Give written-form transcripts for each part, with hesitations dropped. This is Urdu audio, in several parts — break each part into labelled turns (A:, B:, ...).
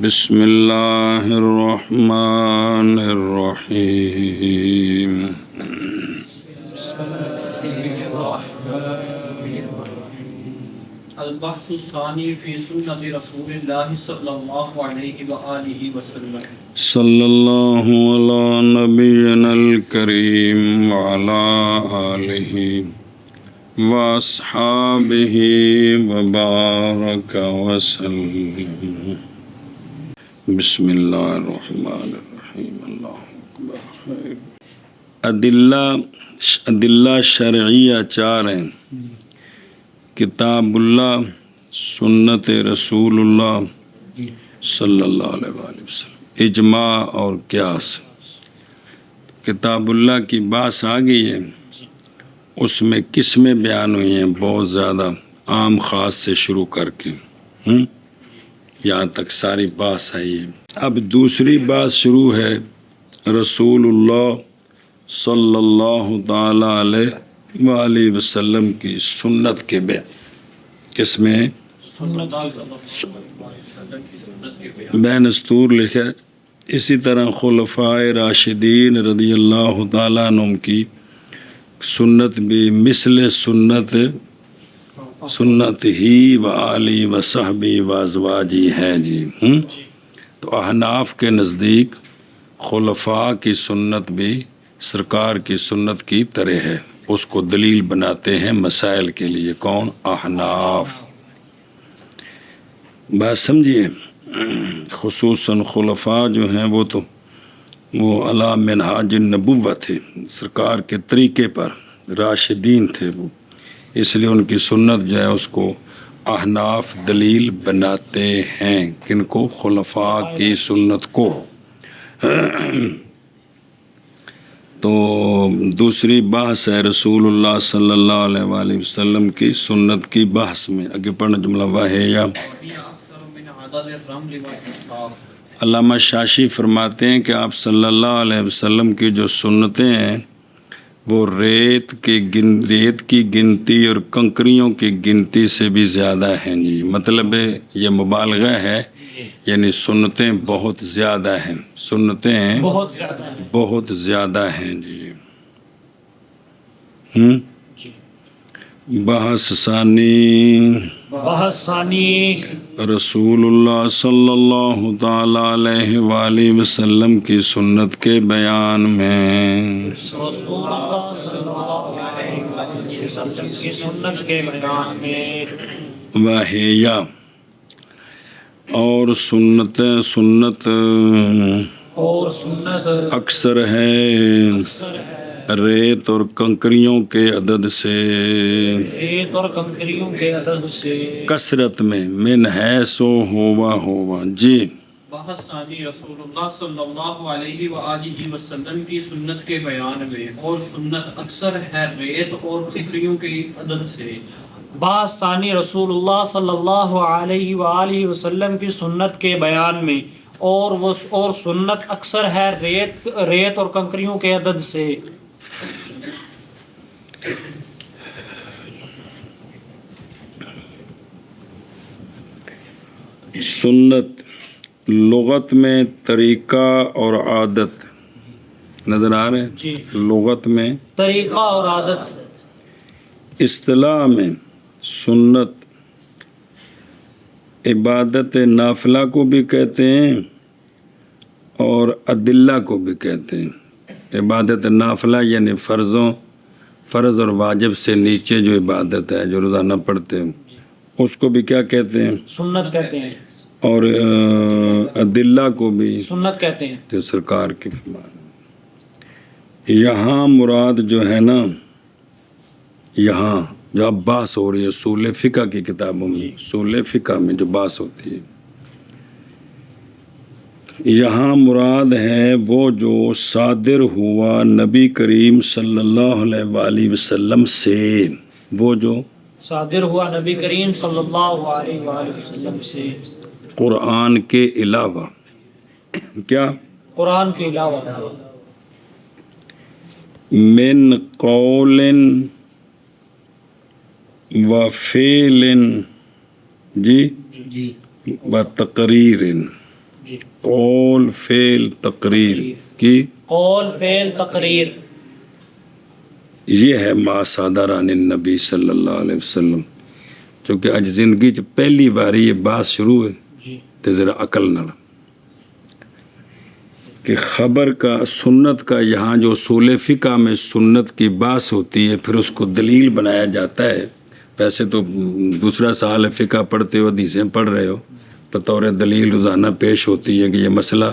A: بسم اللہ الرحمن الرحیم
B: البحث الثانی فی سنت رسول اللہ صلی اللہ علیہ وآلہ وسلم
A: صلی اللہ علی نبینا الکریم وعلی آلہ واصحابہ وبارک وسلم۔ بسم اللہ الرحمن الرحیم۔ اللہ اکبر۔ ادلہ شرعیہ چار ہیں: کتاب اللہ، سنت رسول اللہ صلی اللہ علیہ وآلہ وسلم، اجماع اور قیاس۔ کتاب اللہ کی بات آ گئی ہے، اس میں قسمیں بیان ہوئی ہیں بہت زیادہ، عام خاص سے شروع کر کے یہاں تک ساری بات آئی ہے۔ اب دوسری بات شروع ہے رسول اللہ صلی اللہ تعالی علیہ وآلہ وسلم کی سنت کے بیان۔ کس میں بین استور لکھا ہے۔ اسی طرح خلفائے راشدین رضی اللہ تعالیٰ عنہم کی سنت بھی مثل سنت ہی و آلی و صحبی و ازواجی ہے جی۔ تو احناف کے نزدیک خلفاء کی سنت بھی سرکار کی سنت کی طرح ہے، اس کو دلیل بناتے ہیں مسائل کے لیے۔ کون؟ احناف۔ بات سمجھیے، خصوصاً خلفاء جو ہیں وہ علی منہاج النبوہ تھے، سرکار کے طریقے پر راشدین تھے وہ، اس لیے ان کی سنت جو ہے اس کو احناف دلیل بناتے ہیں۔ کن کو؟ خلفاء کی سنت کو۔ تو دوسری بحث ہے رسول اللہ صلی اللہ علیہ وآلہ وسلم کی سنت کی بحث میں۔ آگے پڑھنا جملہ واحیہ۔ علامہ شاشی فرماتے ہیں کہ آپ صلی اللہ علیہ وسلم کی جو سنتیں ہیں وہ ریت کی گنتی اور کنکریوں کی گنتی سے بھی زیادہ ہیں جی۔ مطلب یہ مبالغہ ہے، یعنی سنتیں بہت زیادہ ہیں، سنتیں بہت زیادہ ہیں جی۔ بحث ثانی رسول اللہ صلی اللہ تعالی علیہ وآلہ وسلم کی سنت کے بیان میں واحیہ اور سنت اکثر ہے ریت اور کنکریوں کے عدد سے، کثرت میں، من حیث ہوا جی۔
B: بحث ثانی رسول اللہ صلی اللہ علیہ وآلہ وسلم کی سنت کے بیان میں، اور سنت اکثر ہے ریت اور کنکریوں کے عدد سے۔
C: بحث ثانی رسول اللہ صلی اللہ علیہ وآلہ وسلم کی سنت کے بیان میں، اور سنت اکثر ہے ریت اور کنکریوں کے عدد سے۔
A: سنت لغت میں طریقہ اور عادت نظر آ رہے ہیں
C: جی۔
A: لغت میں
C: طریقہ اور عادت۔
A: اصطلاح میں سنت عبادت نافلہ کو بھی کہتے ہیں اور ادلہ کو بھی کہتے ہیں۔ عبادت نافلہ یعنی فرض اور واجب سے نیچے جو عبادت ہے جو روزانہ پڑھتے ہیں اس کو بھی کیا کہتے ہیں؟
C: سنت کہتے ہیں۔
A: اور ادلہ کو بھی
C: سنت کہتے ہیں۔
A: جو سرکار کی فرمان۔ یہاں مراد جو ہے نا، یہاں جو اب بحث ہو رہی ہے اصول فقہ کی کتابوں میں، اصول فقہ میں جو بحث ہوتی ہے، یہاں مراد ہے وہ جو صادر ہوا نبی کریم صلی اللہ علیہ وآلہ وسلم سے، وہ جو
C: صادر ہوا نبی کریم صلی اللہ علیہ وآلہ وسلم سے،
A: قرآن کے علاوہ، کیا؟
C: قرآن کے علاوہ،
A: من قول و فعل جی و تقریر،
C: جی
A: قول فعل تقریر کی
C: قول فعل تقریر
A: یہ ہے ما صادر عن النبی صلی اللہ علیہ وسلم. چونکہ اج زندگی چ پہلی باری یہ بات شروع ہے
C: جی
A: تو ذرا عقل نہ کہ خبر کا سنت کا یہاں جو اصول فقہ میں سنت کی بات ہوتی ہے پھر اس کو دلیل بنایا جاتا ہے. ویسے تو دوسرا سال فقہ پڑھتے ہو حدیثیں پڑھ رہے ہو بطور دلیل روزانہ پیش ہوتی ہے کہ یہ مسئلہ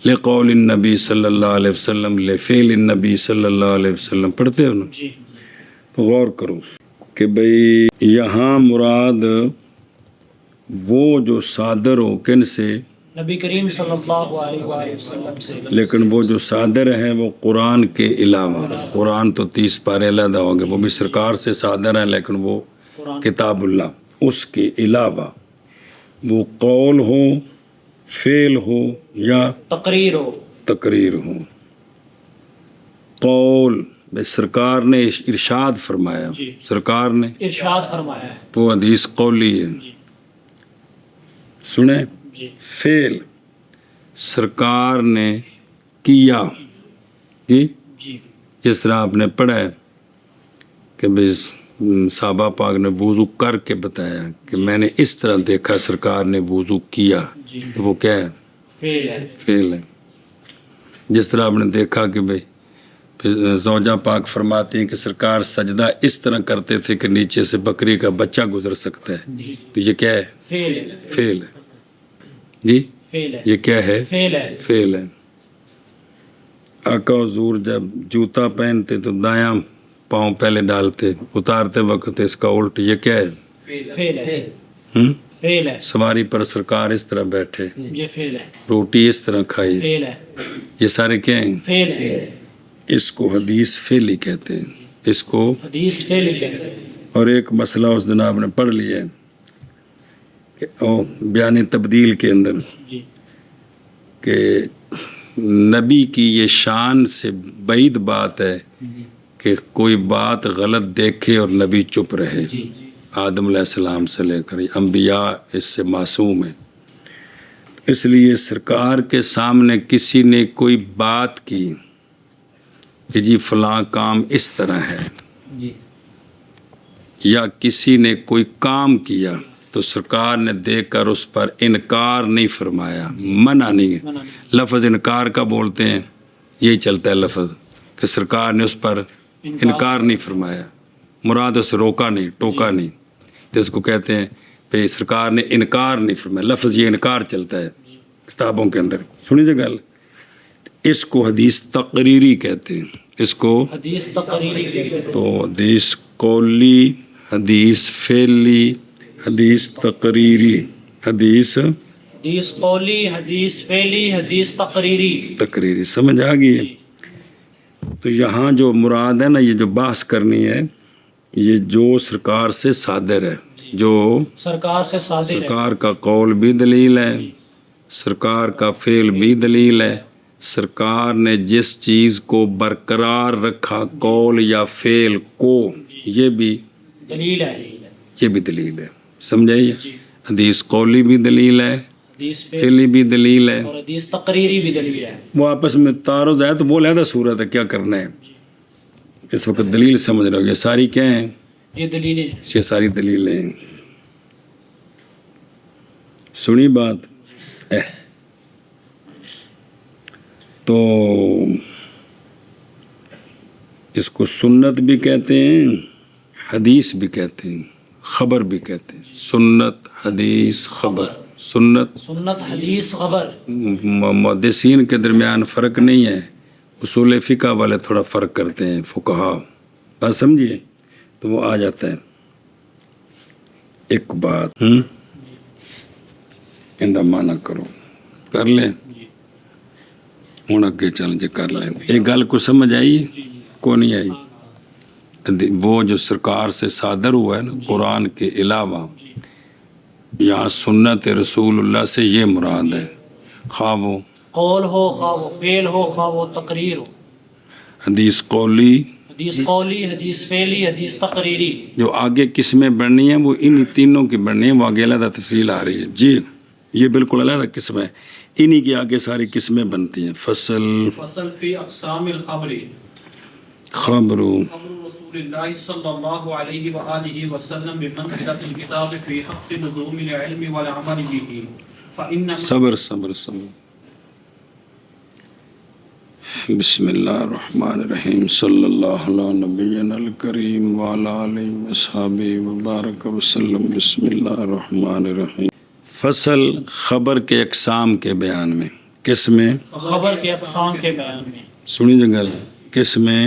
A: لقول النبی صلی اللہ علیہ وسلم لفعل النبی صلی اللہ علیہ وسلم پڑھتے ہو نا.
C: جی
A: تو غور کرو کہ بھئی یہاں مراد وہ جو صادر ہو کن سے
C: نبی کریم صلی اللہ علیہ وآلہ وسلم سے
A: لیکن وہ جو صادر ہیں وہ قرآن کے علاوہ قرآن تو 30 پارے علیحدہ ہوں گے وہ بھی سرکار سے صادر ہیں لیکن وہ
C: قرآن
A: کتاب اللہ اس کے علاوہ وہ قول ہو فعل ہو یا
C: تقریر ہو
A: تقریر ہو. قول میں سرکار نے ارشاد فرمایا
C: جی.
A: سرکار نے
C: ارشاد فرمایا ہے
A: وہ حدیث قولی ہے
C: جی
A: سنیں.
C: جی
A: فعل سرکار نے کیا جی
C: جی
A: جس طرح آپ نے پڑھا ہے کہ بھئی صحابہ پاک نے وضو کر کے بتایا کہ میں نے اس طرح دیکھا سرکار نے وضو کیا
C: جی
A: تو وہ کیا ہے
C: فعل ہے
A: فعل ہے. جس طرح آپ نے دیکھا کہ بھئی زوجہ پاک فرماتی ہیں کہ سرکار سجدہ اس طرح کرتے تھے کہ نیچے سے بکری کا بچہ گزر سکتا ہے
C: جی
A: تو یہ کیا ہے
C: فعل ہے
A: فعل ہے جی
C: فعل ہے
A: یہ کیا ہے
C: فعل ہے
A: فعل ہے. آقا حضور جب جوتا پہنتے تو دایاں پاؤں پہلے ڈالتے اتارتے وقت اس کا الٹ یہ کیا ہے
C: فعل ہے
A: ہم؟
C: فعل ہے
A: سواری پر سرکار اس طرح بیٹھے
C: یہ فعل ہے
A: روٹی اس طرح کھائی
C: فعل ہے
A: یہ سارے کیا ہیں
C: فعل ہے
A: اس کو حدیث فعلی کہتے ہیں اس کو.
C: حدیث فعل کہتے ہیں
A: اور ایک مسئلہ اس دن آپ نے پڑھ لیا ہے کہ بیان تبدیل کے اندر
C: جی
A: کہ نبی کی یہ شان سے بعید بات ہے کہ کوئی بات غلط دیکھے اور نبی چپ رہے.
C: جی
A: آدم علیہ السلام سے لے کر انبیاء اس سے معصوم ہیں. اس لیے سرکار کے سامنے کسی نے کوئی بات کی کہ جی فلاں کام اس طرح ہے
C: جی
A: یا کسی نے کوئی کام کیا تو سرکار نے دیکھ کر اس پر انکار نہیں فرمایا منع نہیں.
C: منع
A: لفظ انکار کا بولتے ہیں یہی چلتا ہے لفظ کہ سرکار نے اس پر انکار نہیں فرمایا مراد اسے روکا نہیں ٹوکا نہیں تو اس کو کہتے ہیں کہ سرکار نے انکار نہیں فرمایا. لفظ یہ انکار چلتا ہے کتابوں کے اندر. سنیے گل اس کو حدیث تقریری کہتے ہیں اس کو
C: حدیث تقریری کہتے ہیں
A: تو حدیث قولی حدیث فعلی حدیث تقریری حدیث
C: حدیث قولی حدیث فعلی حدیث تقریری
A: تقریری سمجھ آ گئی ہے. تو یہاں جو مراد ہے نا یہ جو بحث کرنی ہے یہ جو سرکار سے صادر ہے جو
C: سرکار سے صادر ہے
A: سرکار کا قول بھی دلیل ہے سرکار کا فعل بھی دلیل ہے. سرکار نے جس چیز کو برقرار رکھا قول یا فعل کو یہ بھی
C: دلیل ہے
A: یہ بھی دلیل ہے. سمجھائیے
C: جی
A: حدیث قولی بھی دلیل ہے
C: حدیث فعل
A: فعلی بھی دلیل ہے.
C: اور حدیث تقریری بھی دلیل ہے
A: وہ آپس میں تعارض ہے تو وہ علیحدہ صورت ہے کیا کرنا ہے. اس وقت دلیل سمجھ رہے ہو یہ ساری کیا ہیں
C: یہ دلیلیں
A: یہ ساری دلیلیں ہیں. سنی بات تو اس کو سنت بھی کہتے ہیں حدیث بھی کہتے ہیں خبر بھی کہتے ہیں. سنت حدیث خبر سنت
C: سنت حدیث خبر
A: محدثین کے درمیان فرق نہیں ہے. اصول فقہ والے تھوڑا فرق کرتے ہیں فقہا بات سمجھیے تو وہ آ جاتا ہے. ایک بات اندہ معنی کرو کر لیں ہوں اگے چل جے کر لیں. ایک گل کو سمجھ آئی کو نہیں آئی. وہ جو سرکار سے صادر ہوا ہے نا قرآن کے علاوہ یہاں سنت رسول اللہ سے یہ مراد ہے خواہ وہ
C: قول ہو خواہ وہ فعل ہو خواہ وہ تقریر ہو.
A: حدیث قولی
C: حدیث قولی حدیث فعلی حدیث تقریری
A: جو آگے قسمیں بڑھنی ہیں وہ ان تینوں کی بڑھنی ہیں وہ آگے علیحدہ تفصیل آ رہی ہے. جی یہ بالکل علیحدہ قسم ہے، انہی کی آگے ساری قسمیں بنتی ہیں۔ فصل
B: فصل فی اقسام الخبر،
A: خبر
B: خبر رسول اللہ صلی اللہ علیہ وآلہ وسلم بمنزلۃ الکتاب فی حق لزوم العلم والعمل به فإن
A: صبر صبر صبر۔ بسم اللہ الرحمن الرحیم، صلی اللہ علیہ نبینا الکریم وعلی آلہ وصحبہ وبارک وسلم۔ بسم اللہ الرحمن الرحیم۔ فصل خبر کے اقسام کے بیان میں، کس میں؟
C: خبر کے اقسام کے بیان میں،
A: سنی جگل، کس میں؟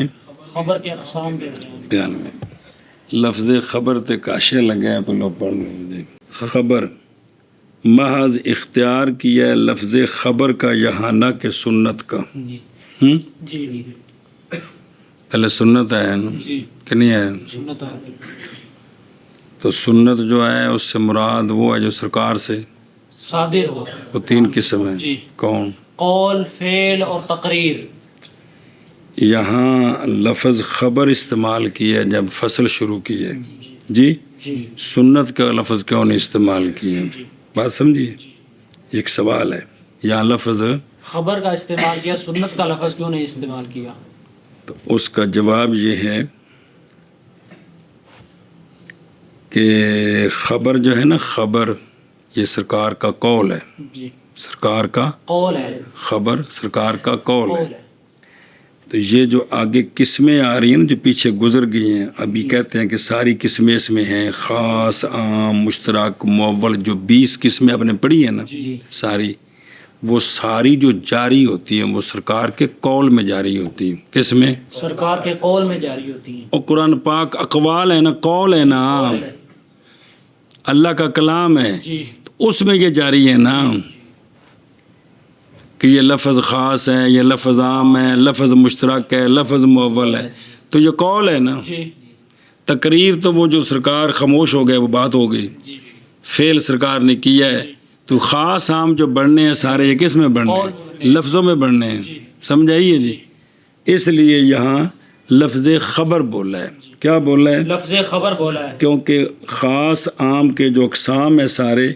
C: خبر کے اقسام کے بیان میں۔
A: بیان میں لفظ خبر تے کاشے لگے ہیں پہلو پڑھ لیں۔ خبر محض اختیار کیا ہے لفظ خبر کا یہاں نہ کہ سنت کا۔
C: جی جی
A: پہلے سنت ہے نا
C: جی،
A: کہ نہیں ہے؟
C: سنت ہے۔
A: تو سنت جو ہے اس سے مراد وہ ہے جو سرکار سے،
C: صادر ہو،
A: وہ تین قسم ہیں۔
C: جی،
A: کون؟
C: قول، فعل اور تقریر۔
A: یہاں لفظ خبر استعمال کیا جب فصل شروع کی ہے، جی،
C: جی
A: سنت کا لفظ کیوں نہیں استعمال کیا؟ بات سمجھیے، ایک سوال ہے۔ یہاں لفظ
C: خبر کا استعمال کیا، سنت کا لفظ کیوں نہیں استعمال کیا؟
A: تو اس کا جواب یہ ہے کہ خبر جو ہے نا، خبر یہ سرکار کا قول ہے،
C: جی،
A: سرکار کا
C: قول ہے،
A: خبر سرکار کا قول ہے۔
C: قول ہے۔
A: تو یہ جو آگے قسمیں آ رہی ہیں نا جو پیچھے گزر گئی ہیں، ابھی کہتے ہیں کہ ساری قسمیں اس میں ہیں، خاص، عام، مشترک، مول، جو 20 قسمیں آپ نے پڑھی ہیں نا
C: جی،
A: ساری، وہ ساری جو جاری ہوتی ہیں وہ سرکار کے قول میں جاری ہوتی ہیں۔ کس میں؟
C: سرکار کے قول میں جاری ہوتی ہیں۔
A: اور قرآن پاک اقوال ہے نا، قول ہے نا، اللہ کا کلام ہے،
C: جی،
A: تو اس میں یہ جاری ہے نا کہ یہ لفظ خاص ہے، یہ لفظ عام ہے، لفظ مشترک ہے، لفظ مول ہے، تو یہ قول ہے نا۔
C: جی،
A: تقریر تو وہ جو سرکار خاموش ہو گئے وہ بات ہو گئی،
C: جی،
A: فعل سرکار نے کیا ہے، تو خاص عام جو بڑھنے ہیں سارے یہ کس میں بڑھنے ہیں؟ لفظوں میں بڑھنے ہیں۔ سمجھ آئیے جی؟ اس لیے یہاں لفظ خبر بولا ہے۔ کیا بولا ہے؟
C: لفظ خبر بولا ہے،
A: کیونکہ خاص عام کے جو اقسام ہیں سارے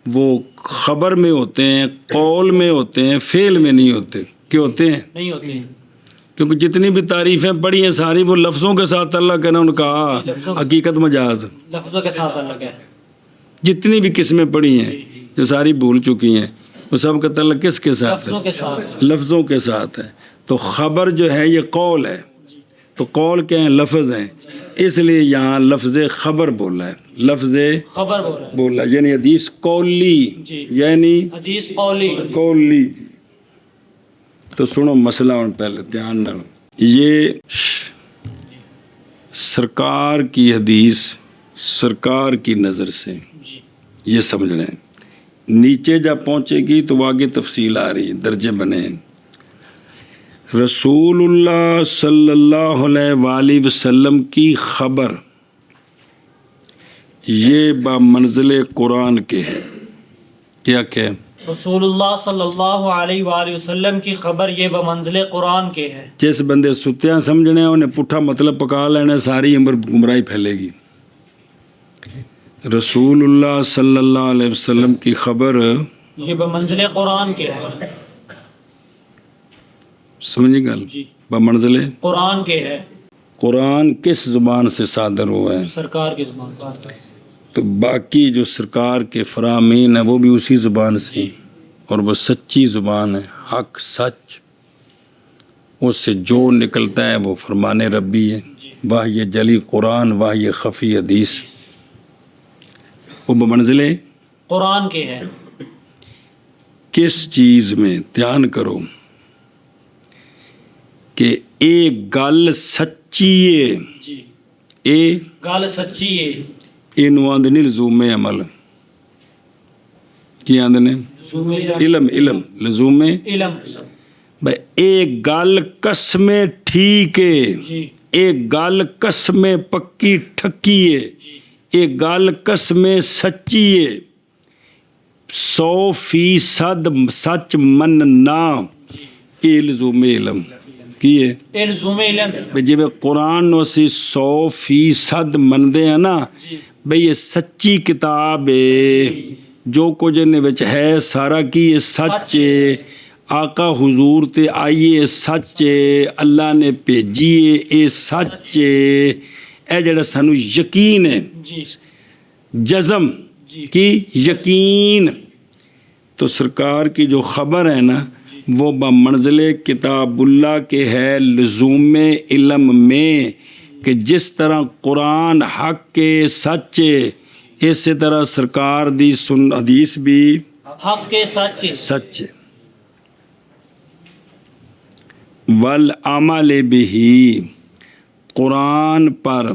A: وہ خبر میں ہوتے ہیں، قول میں ہوتے ہیں، فعل میں نہیں ہوتے۔ کیا ہوتے ہیں؟
C: نہیں ہوتے ہیں۔
A: کیونکہ جتنی بھی تعریفیں پڑھی ہیں ساری وہ لفظوں کے ساتھ اللہ کہنا ان کا حقیقت مجاز،
C: لفظوں کے ساتھ الگ ہے۔
A: جتنی بھی قسمیں پڑھی ہیں جو ساری بھول چکی ہیں وہ سب کا تعلق کس کے ساتھ
C: لفظوں
A: ہے؟
C: کے ساتھ۔
A: لفظوں کے ساتھ ہے۔ تو خبر جو ہے یہ قول ہے، تو قول کیا ہیں؟ لفظ ہیں، اس لیے یہاں لفظ خبر بولا ہے، لفظ
C: خبر بولا ہے،
A: بولا یعنی حدیث قولی،
C: جی،
A: یعنی
C: حدیث قولی۔
A: قولی۔ تو سنو مسئلہ ان پہلے دھیان ڈالو، یہ سرکار کی حدیث سرکار کی نظر سے
C: جی،
A: یہ سمجھ لیں، نیچے جب پہنچے گی تو آگے تفصیل آ رہی ہے، درجے بنے ہیں۔ رسول اللہ صلی اللہ علیہ وآلہ وسلم کی خبر یہ بمنزل قرآن کے ہے۔ کیا کہ
C: رسول اللہ صلی اللہ علیہ وآلہ وسلم کی خبر یہ بمنزل قرآن کے ہے۔
A: جس بندے ستیاں سمجھنے انہیں پٹھا مطلب پکا لینا، ساری عمر گمراہی پھیلے گی۔ رسول اللہ صلی اللہ علیہ وسلم کی خبر
C: یہ بمنزل قرآن کے ہے،
A: سمجھے گل،
C: جی،
A: بمنزل
C: قرآن کے ہے،
A: قرآن کس زبان سے صادر ہوا ہے؟
C: سرکار کی زبان سے۔
A: تو باقی جو سرکار کے فرامین ہیں وہ بھی اسی زبان سے، اور وہ سچی زبان ہے، حق سچ، اس سے جو نکلتا ہے وہ فرمان ربی ہے، واہ یہ جلی قرآن، واہ یہ خفی حدیث، وہ بمنزل
C: قرآن کے ہے۔
A: کس چیز میں؟ دھیان کرو کہ ایک گل سچی ہے،
C: جی،
A: اے
C: گل سچی ہے،
A: اینو آندھنے لزوم عمل، کی آندھنے علم، علم لزوم
C: علم،
A: بھائی ایک گل قسم ٹھیک ہے،
C: جی،
A: ایک گل قسم پکی ٹھکی ہے، ایک گل قسم سچی ہے، 100% سچ مننا، یہ لزوم علم کی ہے۔
C: یہ لزوم علم ہے۔
A: بھئی جی قرآن نو اسی 100% مندے ہیں نا،
C: جی،
A: بھئی یہ سچی کتاب ہے، ਜੋ ਕੁਝ ਇਹਦੇ ਵਿੱਚ ਹੈ ਸਾਰਾ ਕੀ ਇਹ ਸੱਚ ਹੈ। ਆਕਾ ਹਜ਼ੂਰ ਤੇ ਆਈਏ ਇਹ ਸੱਚ ਹੈ, ਅੱਲਾ ਨੇ ਭੇਜੀਏ ਇਹ ਸੱਚ ਹੈ। ਇਹ ਜਿਹੜਾ ਸਾਨੂੰ ਯਕੀਨ ਹੈ
C: جی
A: جزم کی یقین، تو سرکار کی جو خبر ہے نا وہ بمنزل کتاب اللہ کے ہے لزوم علم میں، کہ جس طرح قرآن حق کے سچے اسی طرح سرکار دی سن حدیث بھی
C: حق کے سچ
A: سچ ہے۔ والعمل بھی، قرآن پر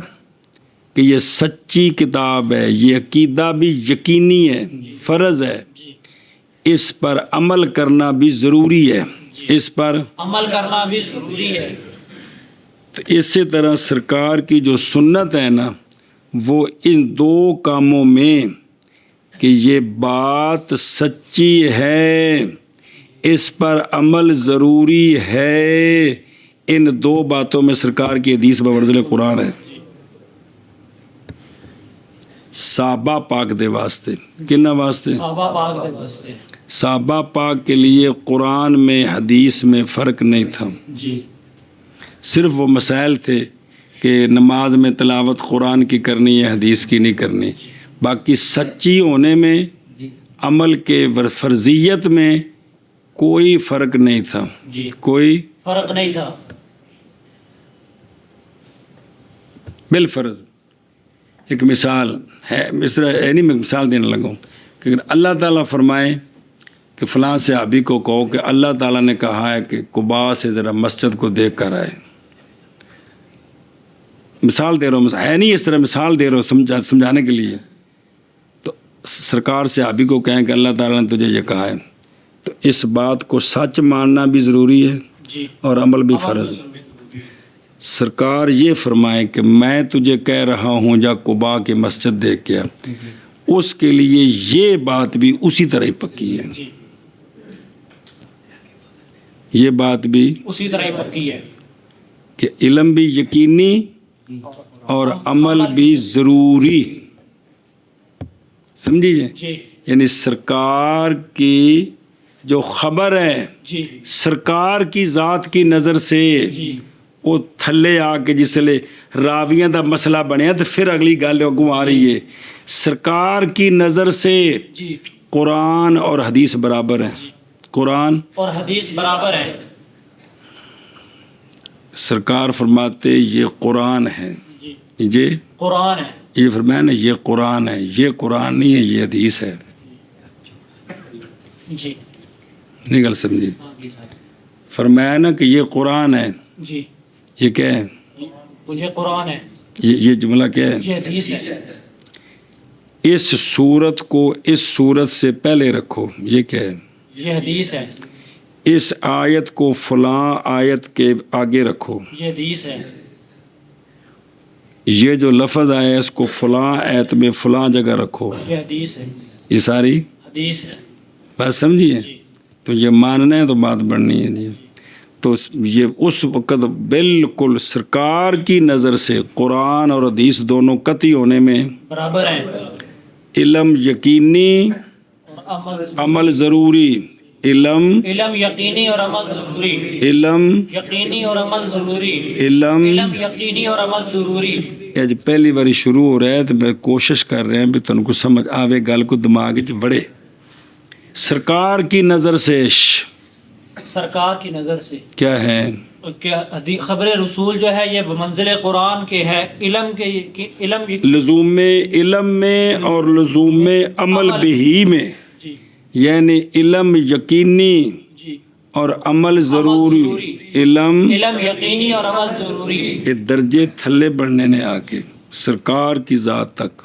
A: کہ یہ سچی کتاب ہے، یہ عقیدہ بھی یقینی ہے، فرض ہے، اس پر عمل کرنا بھی ضروری ہے، اس پر
C: عمل کرنا بھی ضروری ہے۔
A: تو اسی طرح سرکار کی جو سنت ہے نا وہ ان دو کاموں میں کہ یہ بات سچی ہے، اس پر عمل ضروری ہے، ان دو باتوں میں سرکار کی حدیث بمنزل قرآن ہے۔ صحابہ پاک دے واسطے، کنا واسطے؟
C: صحابہ پاک دے واسطے۔
A: صحابہ پاک کے لیے قرآن میں حدیث میں فرق نہیں تھا،
C: جی
A: صرف وہ مسائل تھے کہ نماز میں تلاوت قرآن کی کرنی ہے، حدیث کی نہیں کرنی، باقی سچی ہونے میں عمل کے فرضیت میں کوئی فرق نہیں تھا،
C: جی
A: کوئی
C: فرق نہیں تھا۔
A: بالفرض ایک مثال ہے، اس طرح نہیں میں مثال دینے لگا ہوں کہ اگر اللہ تعالیٰ فرمائے کہ فلاں صحابی کو کہو کہ اللہ تعالیٰ نے کہا ہے کہ قباء سے ذرا مسجد کو دیکھ کر آئے، مثال دے رہا ہوں، ہے نہیں اس طرح مثال دے رہا ہوں سمجھانے کے لیے، تو سرکار صحابی کو کہیں کہ اللہ تعالیٰ نے تجھے یہ کہا ہے، تو اس بات کو سچ ماننا بھی ضروری ہے
C: جی
A: اور عمل بھی فرض ہے۔ سرکار یہ فرمائے کہ میں تجھے کہہ رہا ہوں جا قباء کی مسجد دیکھ کے آ، اس کے لیے یہ بات بھی اسی طرح ہی پکی ہے،
C: جی
A: یہ بات بھی
C: اسی طرح ہی پکی ہے
A: کہ علم بھی یقینی اور عمل بھی ضروری، سمجھیے؟
C: جی
A: یعنی سرکار کی جو خبر ہے
C: جی
A: سرکار کی ذات کی نظر سے
C: جی
A: وہ تھلے آ کے جس لے راویاں دا مسئلہ بنیا تو پھر اگلی گل اگوں آ رہی ہے، سرکار کی نظر سے
C: جی
A: قرآن اور حدیث برابر ہیں، قرآن
C: اور حدیث برابر ہے۔
A: سرکار فرماتے یہ قرآن ہے،
C: جی
A: یہ
C: قرآن ہے،
A: یہ فرمایا نا یہ قرآن ہے، یہ قرآن نہیں ہے یہ حدیث ہے،
C: جی
A: نہیں گل سمجھی؟ فرمایا نا کہ یہ قرآن ہے،
C: جی
A: یہ کیا ہے؟
C: مجھے قرآن ہے،
A: یہ جملہ کیا ہے؟
C: یہ حدیث ہے۔
A: اس صورت کو اس صورت سے پہلے رکھو، یہ کیا ہے؟
C: یہ حدیث ہے،
A: اس آیت کو فلاں آیت کے آگے رکھو،
C: یہ حدیث ہے،
A: یہ جو لفظ آیا ہے اس کو فلاں آیت میں فلاں جگہ رکھو،
C: یہ حدیث ہے،
A: یہ ساری
C: حدیث ہے۔
A: بات سمجھیے؟
C: جی
A: تو یہ ماننا ہے تو بات بڑھنی ہے جی۔ تو یہ اس وقت بالکل سرکار کی نظر سے قرآن اور حدیث دونوں قطعی ہونے میں
C: برابر ہیں،
A: علم یقینی
C: اور
A: عمل ضروری، علم
C: علم یقینی اور عمل ضروری،
A: علم
C: یقینی اور عمل ضروری،
A: علم
C: علم یقینی اور عمل ضروری۔
A: اج پہلی باری شروع ہو رہا ہے تو میں کوشش کر رہے ہیں بھی تن کو سمجھ آوے گل کو دماغ وچ بڑے۔ سرکار کی نظر سے
C: سرکار کی نظر سے
A: کیا ہے؟
C: کہ خبر رسول جو ہے یہ بمنزل قرآن کے ہے، علم کے علم
A: لزوم علم میں اور لزوم عمل بھی میں،
C: جی
A: یعنی علم یقینی
C: جی
A: اور عمل ضروری، علم
C: علم یقینی اور عمل ضروری۔
A: کے درجے تھلے بڑھنے نے آ کے سرکار کی ذات تک،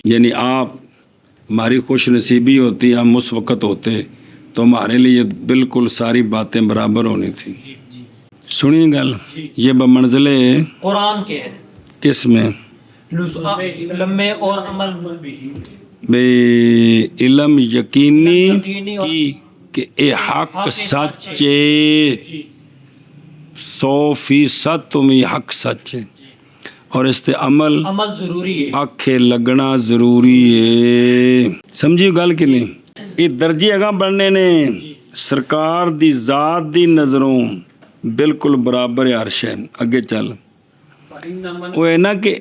A: یعنی آپ ہماری خوش نصیبی ہوتی ہم اس وقت ہوتے تو ہمارے لیے بالکل ساری باتیں برابر ہونی تھی۔ سنیے گل، یہ بمنزل
C: قرآن کے ہے،
A: کس میں؟
C: علم میں اور عمل میں بھی۔
A: بے علم یقینی کی کہ اے حق سچے، 100% تم یہ حق سچ ہے، اور اس تے عمل
C: عمل ضروری ہے
A: آکھے لگنا ضروری ہے. سمجھی گل کہ نہیں؟ یہ درجے اگاں بڑھنے نے سرکار دی ذات دی نظروں بالکل برابر عرش ہے. اگے چل وہ ہے نا کہ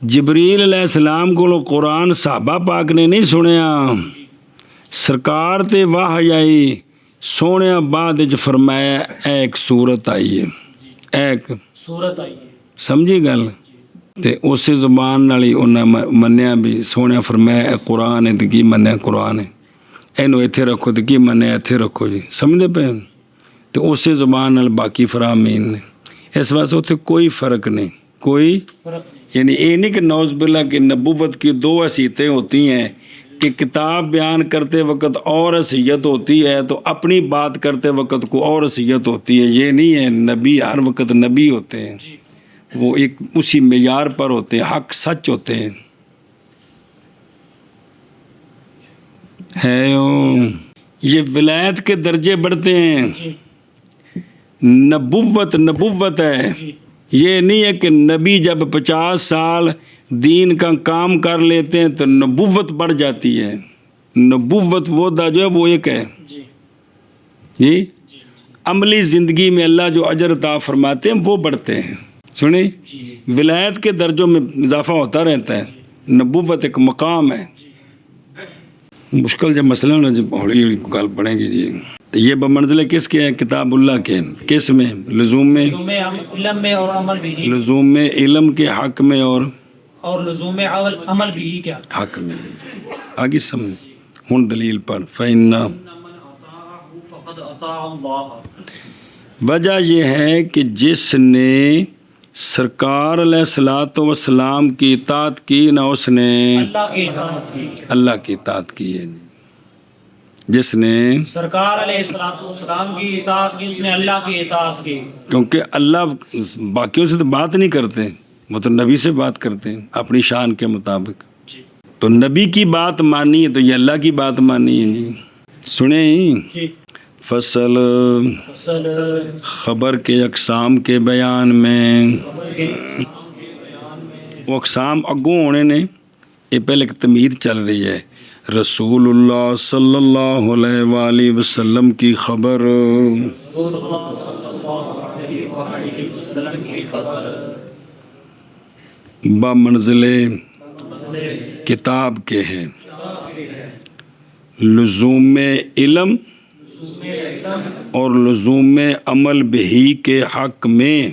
A: جبریل علیہ السلام کو قرآن صحابہ پاک نے نہیں سنیا، سرکار تے وحی آئی سونے بعد وچ فرمایا ایک صورت آئی ہے، ایک
C: صورت آئی ہے.
A: سمجھی گل تے اسی زبان نال ہی انہاں منیا بھی سونے فرمایا اے قرآن ہے تے کی منیا قرآن ہے، اینو ایتھے رکھو تے کی منیا ایتھے رکھو جی. سمجھدے پے تے اسی زبان نال باقی فرامین نے. اس واسطے اتنے کوئی فرق نہیں، کوئی
C: فرق نہیں.
A: یعنی یہ نہیں کہ نعوذ باللہ کہ نبوت کی دو حیثیتیں ہوتی ہیں کہ کتاب بیان کرتے وقت اور حیثیت ہوتی ہے تو اپنی بات کرتے وقت کو اور حیثیت ہوتی ہے. یہ نہیں ہے، نبی ہر وقت نبی ہوتے ہیں، وہ ایک اسی معیار پر ہوتے ہیں، حق سچ ہوتے ہیں. ہے یہ ولایت کے درجے بڑھتے ہیں. نبوت ہے، یہ نہیں ہے کہ نبی جب 50 سال دین کا کام کر لیتے ہیں تو نبوت بڑھ جاتی ہے. نبوت وہ جو ہے وہ ایک ہے جی. عملی زندگی میں اللہ جو اجر عطا فرماتے ہیں وہ بڑھتے ہیں. سنیں ولایت کے درجوں میں اضافہ ہوتا رہتا ہے، نبوت ایک مقام ہے. مشکل جب مسئلہ ہونا جب ہولی ہولی گل پڑیں گی جی. تو یہ بمنزلے کس کے ہے؟ کتاب اللہ کے. کس میں؟ لزوم میں،
C: علم میں اور عمل بھی،
A: لزوم میں علم کے حق میں
C: اور لزوم عمل بھی کیا
A: حق میں. آگے سمجھ ہوں دلیل پر فَإِنَّ
B: فقد اطاع اللہ.
A: وجہ یہ ہے کہ جس نے سرکار علیہ الصلوۃ والسلام کی اطاعت کی نہ اس نے
C: اللہ کی اطاعت کی.
A: اللہ کی اطاعت کی ہے. جس نے
C: سرکار علیہ السلام کی اطاعت کی اس نے اللہ کی اطاعت کی.
A: کیونکہ اللہ باقیوں سے تو بات نہیں کرتے، وہ تو نبی سے بات کرتے ہیں اپنی شان کے مطابق. تو نبی کی بات مانی ہے تو یہ اللہ کی بات مانی ہے جی. سنیں فصل خبر کے اقسام کے بیان میں، وہ اقسام اگوں ہونے نے، یہ پہلے ایک تمہید چل رہی ہے. رسول اللہ صلی اللہ علیہ وآلہ وسلم کی خبر، بمنزل کتاب کے ہیں. لزوم علم اور لزوم عمل بہی کے حق میں،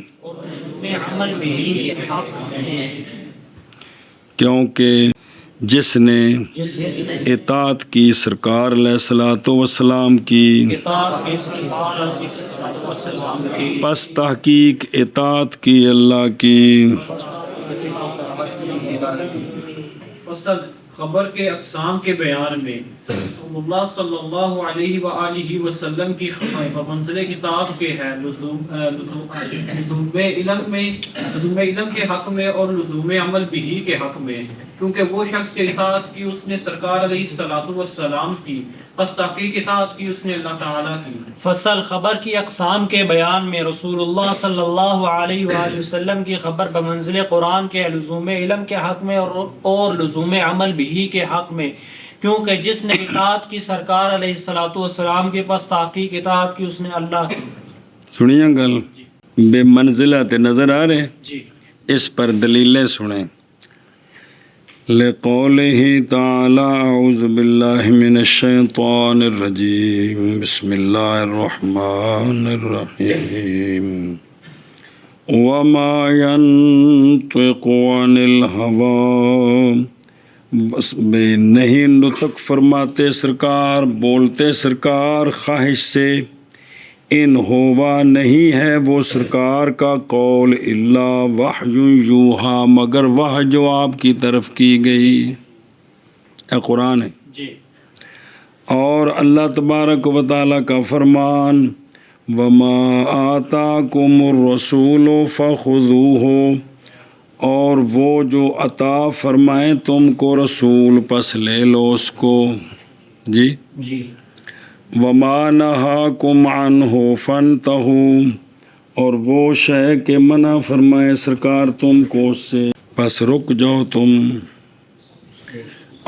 A: کیونکہ جس نے اطاعت کی سرکار علیہ الصلوۃ والسلام کی، پس تحقیق اطاعت کی اللہ کی.
B: فصل خبر کے اقسام کے بیان میں رسول اللہ صلی اللہ علیہ وآلہ وسلم کی خبر بمنزل کتاب کے ہے. لزوم علم کے حق میں اور لزوم عمل بھی کے حق میں، کیونکہ وہ شخص کے اطاعت کی اس نے سرکار علیہ الصلوۃ والسلام کی، پس تحقیق اطاعت کی اس نے اللہ تعالیٰ کی.
C: فصل خبر کی اقسام کے بیان میں رسول اللہ صلی اللہ علیہ وآلہ وسلم کی خبر بمنزل قرآن کے لزوم علم کے حق میں اور لزوم عمل بھی کے حق میں، کیونکہ جس نے اطاعت کی سرکار علیہ الصلوۃ والسلام کے پس تحقیق اطاعت کی اس نے اللہ کی.
A: سنیے گل بے منزلہ نظر آ رہے
C: جی.
A: اس پر دلیلیں سنیں. لقوله تعالی اعوذ باللہ من الشیطان الرجیم بسم اللہ الرحمن الرحیم وما ينطق عن الهوى، بس بے نہیں نطق فرماتے سرکار، بولتے سرکار خواہش سے. ان ہوا نہیں ہے وہ سرکار کا قول الا وحی یوحا، مگر وحی جو آپ کی طرف کی گئی. اے قرآن ہے
C: جی.
A: اور اللہ تبارک و تعالیٰ کا فرمان وما آتاکم الرسول فخذوہ، اور وہ جو عطا فرمائیں تم کو رسول پس لے لو اس کو. جی. وما نہاکم عنہ فانتہوا، اور وہ شے کہ منع فرمائے سرکار تم کو اس سے، بس رک جاؤ تم.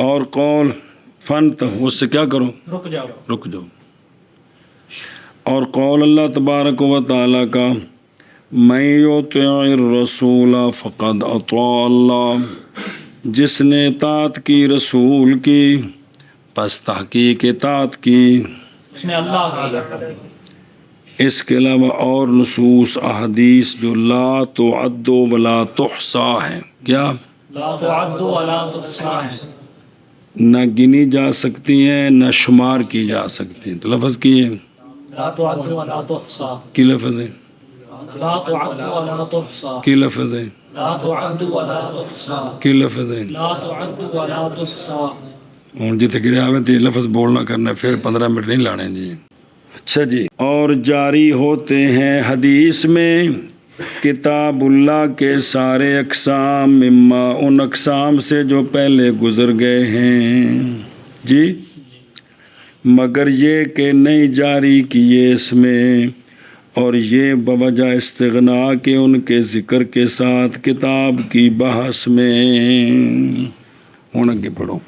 A: اور قول فن اس سے کیا کرو،
C: رک جاؤ.
A: رک جاؤ. اور قول اللہ تبارک و تعالیٰ کا من یطع الرسول فقد اطاع اللہ، جس نے اطاعت کی رسول کی پس تحقیق اطاعت کی.
C: اس نے اللہ کی.
A: اس کے علاوہ اور نصوص احادیث جو لا تعد ولا تحصا ہے، کیا
C: لا تعد ولا تحصى ہے،
A: نہ گنی جا سکتی ہیں نہ شمار کی جا سکتی ہیں. تو لفظ کی ہے،
C: لا تعد ولا تحصى،
A: کی لفظ ہے،
C: لا تعد ولا تحصى،
A: کی لفظ ہے،
C: لا تعد ولا تحصى،
A: کی لفظ ہے.
C: لا تعد ولا تحصى.
A: ہوں جتنے گرے آوے تو یہ لفظ بولنا کرنا، پھر 15 منٹ نہیں لانے جی. اچھا جی. اور جاری ہوتے ہیں حدیث میں کتاب اللہ کے سارے اقسام، مما ان اقسام سے جو پہلے گزر گئے ہیں جی، مگر یہ کہ نہیں جاری کیے اس میں، اور یہ بوجہ استغنا کے ان کے ذکر کے ساتھ کتاب کی بحث میں. ہوں اگے پڑھو.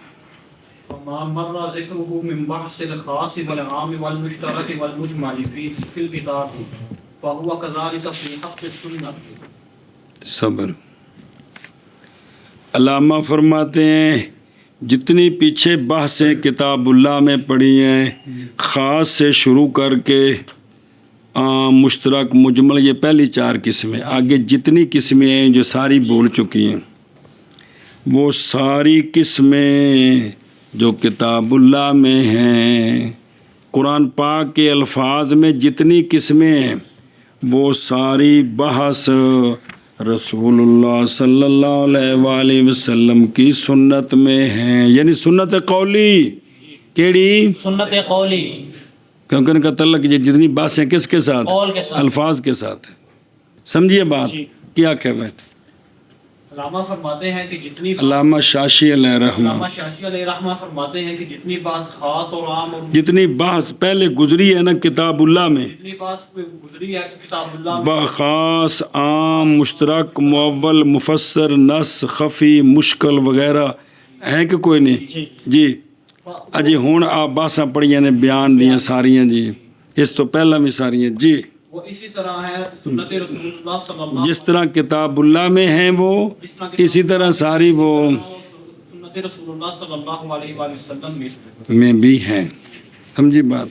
B: وما مر ذكره من بحث الخاص والعام والمشترك والمجمع في الكتاب فهو كذلك في حق السنة.
A: صبر. علامہ فرماتے ہیں جتنی پیچھے بحثیں کتاب اللہ میں پڑھی ہیں، خاص سے شروع کر کے عام مشترک مجمل، یہ پہلی 4 قسمیں، آگے جتنی قسمیں ہیں جو ساری بول چکی ہیں، وہ ساری قسمیں جو کتاب اللہ میں ہیں، قرآن پاک کے الفاظ میں جتنی قسمیں ہیں، وہ ساری بحث رسول اللہ صلی اللہ علیہ وآلہ وسلم کی سنت میں ہیں. یعنی سنت قولی، کیڑی
C: سنت قولی،
A: کیونکہ ان کا تعلق یہ جتنی باتیں کس کے ساتھ،
C: قول کے ساتھ،
A: الفاظ کے ساتھ ہے. سمجھیے بات
C: جی.
A: کیا کہتے ہیں.
B: علامہ فرماتے ہیں کہ جتنی
A: علامہ شاشی علیہ رحمہ،
B: علامہ شاشی علیہ رحمہ فرماتے ہیں کہ جتنی بات خاص اور عام اور
A: جتنی بحث پہلے گزری ہے نا کتاب اللہ میں،
B: جتنی بات گزری ہے کتاب اللہ میں،
A: بخاص عام مشترک مول مفسر نص خفی مشکل وغیرہ ہیں کہ کوئی نہیں جی. اجی ہوں آپ باساں پڑھیاں نے بیان دیاں ساریاں جی، اس تو پہلا بھی ساریاں جی.
B: وہ اسی طرح ہے سنت رسول اللہ صلی اللہ
A: جس طرح کتاب اللہ میں ہیں وہ اسی طرح ساری وہ
B: سنت رسول اللہ صلی اللہ علیہ وآلہ وسلم
A: میں بھی ہیں. سمجھی بات.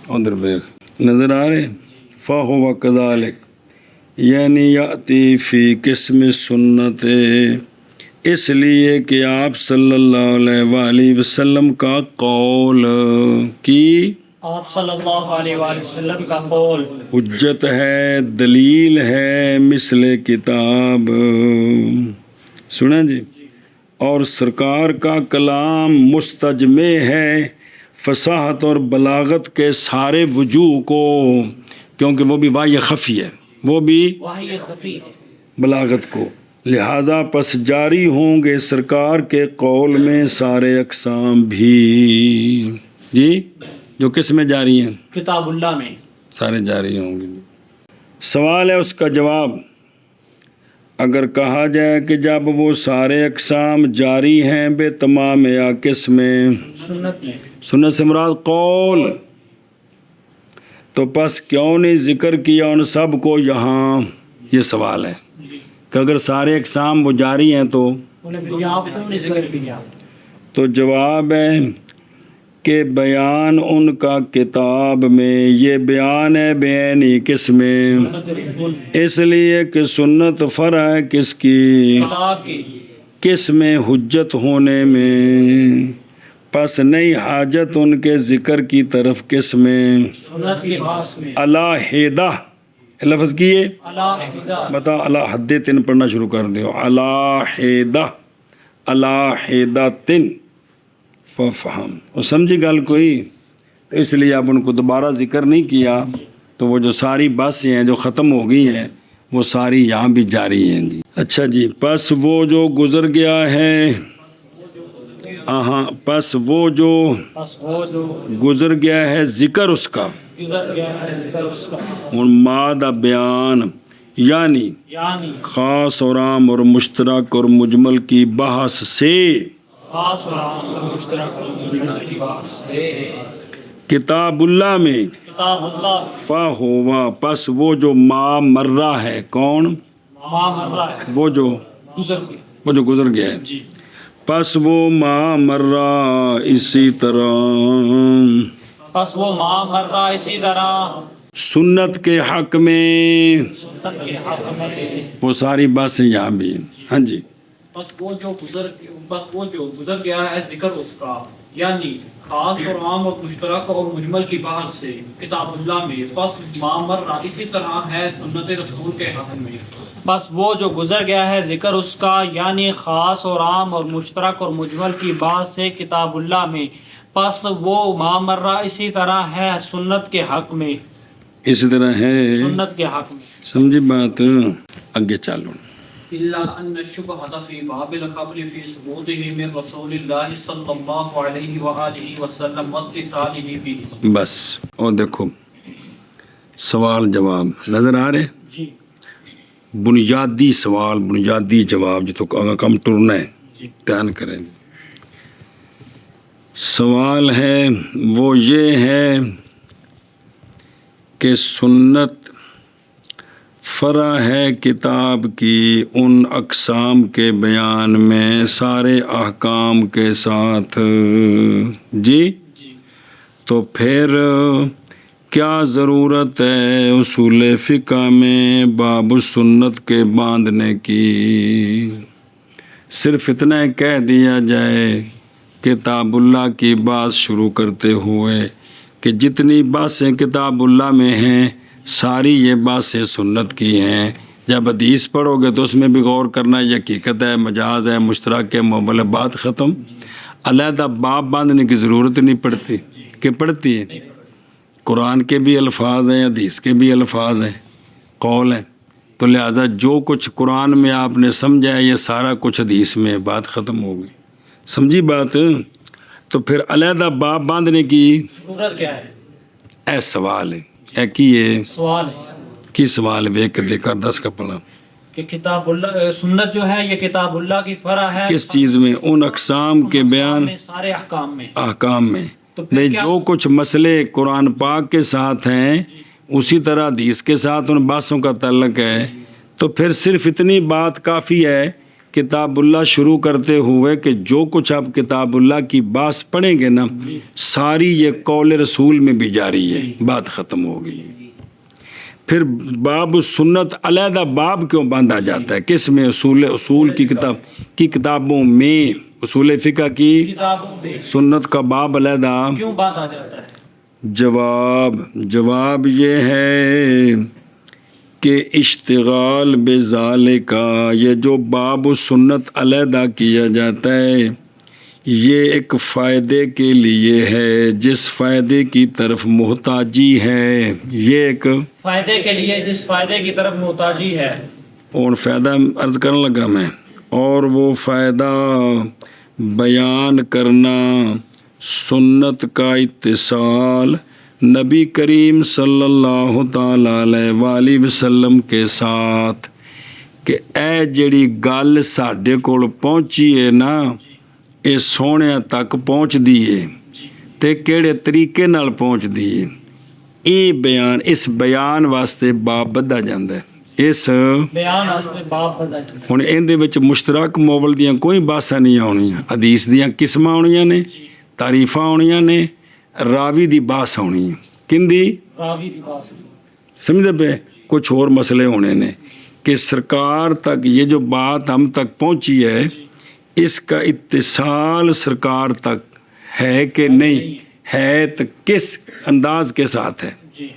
A: ادھر بیک نظر آ رہے. فَهُوَ كَذَلِكَ یعنی یاتی فی قسم سنت، اس لیے کہ آپ صلی اللہ علیہ وآلہ وسلم کا قول کی،
C: آپ صلی اللہ علیہ وآلہ وسلم کا قول
A: حجت ہے، دلیل ہے، مثل کتاب. سنیں جی. اور سرکار کا کلام مستجمع ہے فصاحت اور بلاغت کے سارے وجوہ کو، کیونکہ وہ بھی واحی خفی ہے، وہ بھی
C: وحی خفی،
A: بلاغت کو، لہٰذا پس جاری ہوں گے سرکار کے قول میں سارے اقسام بھی جی، جو کس میں جاری ہیں،
C: کتاب اللہ میں
A: سارے جاری ہوں گے. سوال ہے اس کا جواب. اگر کہا جائے کہ جب وہ سارے اقسام جاری ہیں بے تمام یا قسمیں،
C: سنت میں،
A: سنت سے مراد قول، تو پس کیوں نہیں ذکر کیا ان سب کو یہاں؟ یہ سوال ہے کہ اگر سارے اقسام وہ جاری ہیں تو
C: آپ کیوں نہیں ذکر کیا؟
A: تو جواب ہے کہ بیان ان کا کتاب میں، یہ بیان ہے بینی کس میں،
C: سنت رسول میں،
A: اس لیے کہ سنت فرع ہے کس کی،
C: کتاب کی،
A: کس میں، حجت ہونے میں، پس نہیں حاجت ان کے ذکر کی طرف کس میں،
C: سنت کی باس میں،
A: علیحدہ لفظ کیے
C: علیحدہ،
A: بتا علیحدہ تن پڑھنا شروع کر دیو، علیحدہ علیحدہ تن ففہم. وہ سمجھی گل کوئی؟ تو اس لیے اب ان کو دوبارہ ذکر نہیں کیا، تو وہ جو ساری باتیں ہیں جو ختم ہو گئی ہیں وہ ساری یہاں بھی جاری ہیں جی. اچھا جی. پس وہ جو گزر گیا ہے، پس وہ جو
C: بس وہ جو
A: گزر گیا ہے ذکر اس کا،
C: گزر گیا ہے ذکر اس کا
A: ہن ما دا بیان یعنی
C: یعنی
A: خاص اور عام اور مشترک اور مجمل کی بحث سے
C: خاص اور عام اور مشترک اور مجمل کی بات سے
A: کتاب اللہ میں
C: کتاب اللہ
A: فا ہوا پس وہ جو ما مرہ ہے کون
C: ما مرہ ہے
A: وہ جو گزر گیا ہے
C: جی
A: پس وہ ما مرہ اسی طرح
C: پس وہ ما مرہ اسی طرح
A: سنت کے حق میں
C: سنت کے حق میں
A: وہ ساری باتیں یہاں بھی ہیں ہاں جی
B: بس وہ جو گزر گیا ہے ذکر اس کا یعنی خاص اور عام اور مشترک اور مجمل کی بحث سے کتاب اللہ میں بس معمر اسی طرح ہے سنت رسول کے حق میں
C: بس وہ جو گزر گیا ہے ذکر اس کا یعنی خاص اور عام اور مشترک اور مجمل کی بات سے کتاب اللہ میں پس وہ ما مرہ اسی طرح ہے سنت کے حق میں
A: اسی طرح ہے
C: سنت کے حق میں
A: سمجھی بات آگے چالو
B: الا ان الشبهة في باب الخبر في ثبوته من رسول الله صلی اللہ علیہ وآلہ وسلم واتصاله به
A: بس اور دیکھو سوال جواب نظر آ رہے
C: جی
A: بنیادی سوال بنیادی جواب جو تو کم ٹرنا ہے دھیان کریں سوال ہے وہ یہ ہے کہ سنت فرع ہے کتاب کی ان اقسام کے بیان میں سارے احکام کے ساتھ جی تو پھر کیا ضرورت ہے اصول فقہ میں باب سنت کے باندھنے کی صرف اتنا کہہ دیا جائے کتاب اللہ کی بات شروع کرتے ہوئے کہ جتنی باتیں کتاب اللہ میں ہیں ساری یہ باتیں سنت کی ہیں جب حدیث پڑھو گے تو اس میں بھی غور کرنا یہ حقیقت ہے مجاز ہے مشترک ہے مول بات ختم علیحدہ باب باندھنے کی ضرورت نہیں پڑتی کہ پڑتی ہے قرآن کے بھی الفاظ ہیں حدیث کے بھی الفاظ ہیں قول ہیں تو لہٰذا جو کچھ قرآن میں آپ نے سمجھا ہے یہ سارا کچھ حدیث میں بات ختم ہو گئی سمجھی بات تو پھر علیحدہ باب باندھنے کی
C: ضرورت کیا ہے
A: اے سوال ہے اے کی
C: سوال
A: کی سوال ویک کے دیکھا 10 کا پڑھا
C: کہ کتاب اللہ سنت جو ہے یہ کتاب اللہ کی فرع ہے
A: کس چیز میں ان اقسام کے بیان
C: میں سارے احکام میں
A: احکام میں
C: تو پھر
A: نہیں
C: کیا
A: جو کچھ مسئلے قرآن پاک کے ساتھ ہیں اسی طرح حدیث کے ساتھ ان باتوں کا تعلق ہے تو پھر صرف اتنی بات کافی ہے کتاب اللہ شروع کرتے ہوئے کہ جو کچھ آپ کتاب اللہ کی بات پڑھیں گے نا ساری یہ قول رسول میں بھی جاری ہے بات ختم ہو گئی پھر باب سنت علیحدہ باب کیوں باندھا جاتا ہے کس میں اصول کی کتابوں میں اصول فقہ کی
C: کتابوں میں
A: سنت کا باب علیحدہ
C: کیوں باندھا جاتا ہے
A: جواب یہ ہے کہ اشتغال بذالک یہ جو باب و سنت علیحدہ کیا جاتا ہے یہ ایک فائدے کے لیے ہے جس فائدے کی طرف محتاجی ہے یہ ایک
C: فائدے کے لیے جس فائدے کی طرف محتاجی ہے
A: اور فائدہ عرض کرنے لگا میں اور وہ فائدہ بیان کرنا سنت کا اتصال نبی کریم صلی اللہ تعالیٰ علیہ وآلہ وسلم کے ساتھ کہ اے جڑی گل ساڈے کول پہنچی ہے نا یہ سونے تک پہنچ دی ہے تے کیڑے طریقے نال پہنچ دی ہے یہ بیان اس بیان واسطے باب بدھا جاندا ہے اس
C: بیان واسطے باب بدھا جاندا ہے
A: ہن اندے وچ مشترک مول دیاں کوئی باتاں نہیں آونیاں حدیث دیاں قسماں آونیاں نے تعریفاں آونیاں نے راوی دی بات ہونی ہے کندی
C: راوی دی بات
A: سمجھے پہ کچھ اور مسئلے ہونے نے کہ سرکار تک یہ جو بات ہم تک پہنچی ہے اس کا اتصال سرکار تک ہے کہ نہیں ہے تو کس انداز کے ساتھ ہے
C: جی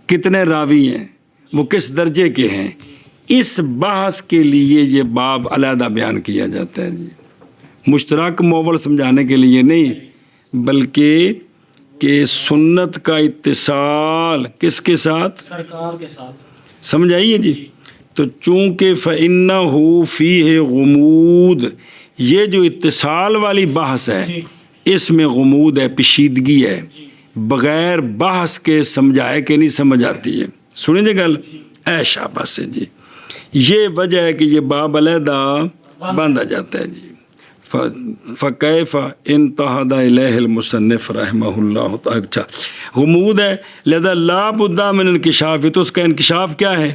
A: کتنے راوی ہیں وہ کس درجے کے ہیں اس بحث کے لیے یہ باب علیحدہ بیان کیا جاتا ہے جی مشترک مول سمجھانے کے لیے نہیں بلکہ کہ سنت کا اتصال کس کے ساتھ
C: سرکار کے ساتھ
A: سمجھائیے جی تو چونکہ فَإِنَّهُ فِيهِ غمود یہ جو اتصال والی بحث ہے اس میں غمود ہے پیچیدگی ہے بغیر بحث کے سمجھائے کہ نہیں سمجھ آتی ہے. سنیں جی گل اے شاباش سے جی. یہ وجہ ہے کہ یہ باب علیحدہ باندھا جاتا ہے جی. فکیف انتہد الیہ المصنف رحمہ اللہ تعالی. اچھا غموض ہے لہذا لا بد من انکشاف، تو اس کا انکشاف کیا ہے؟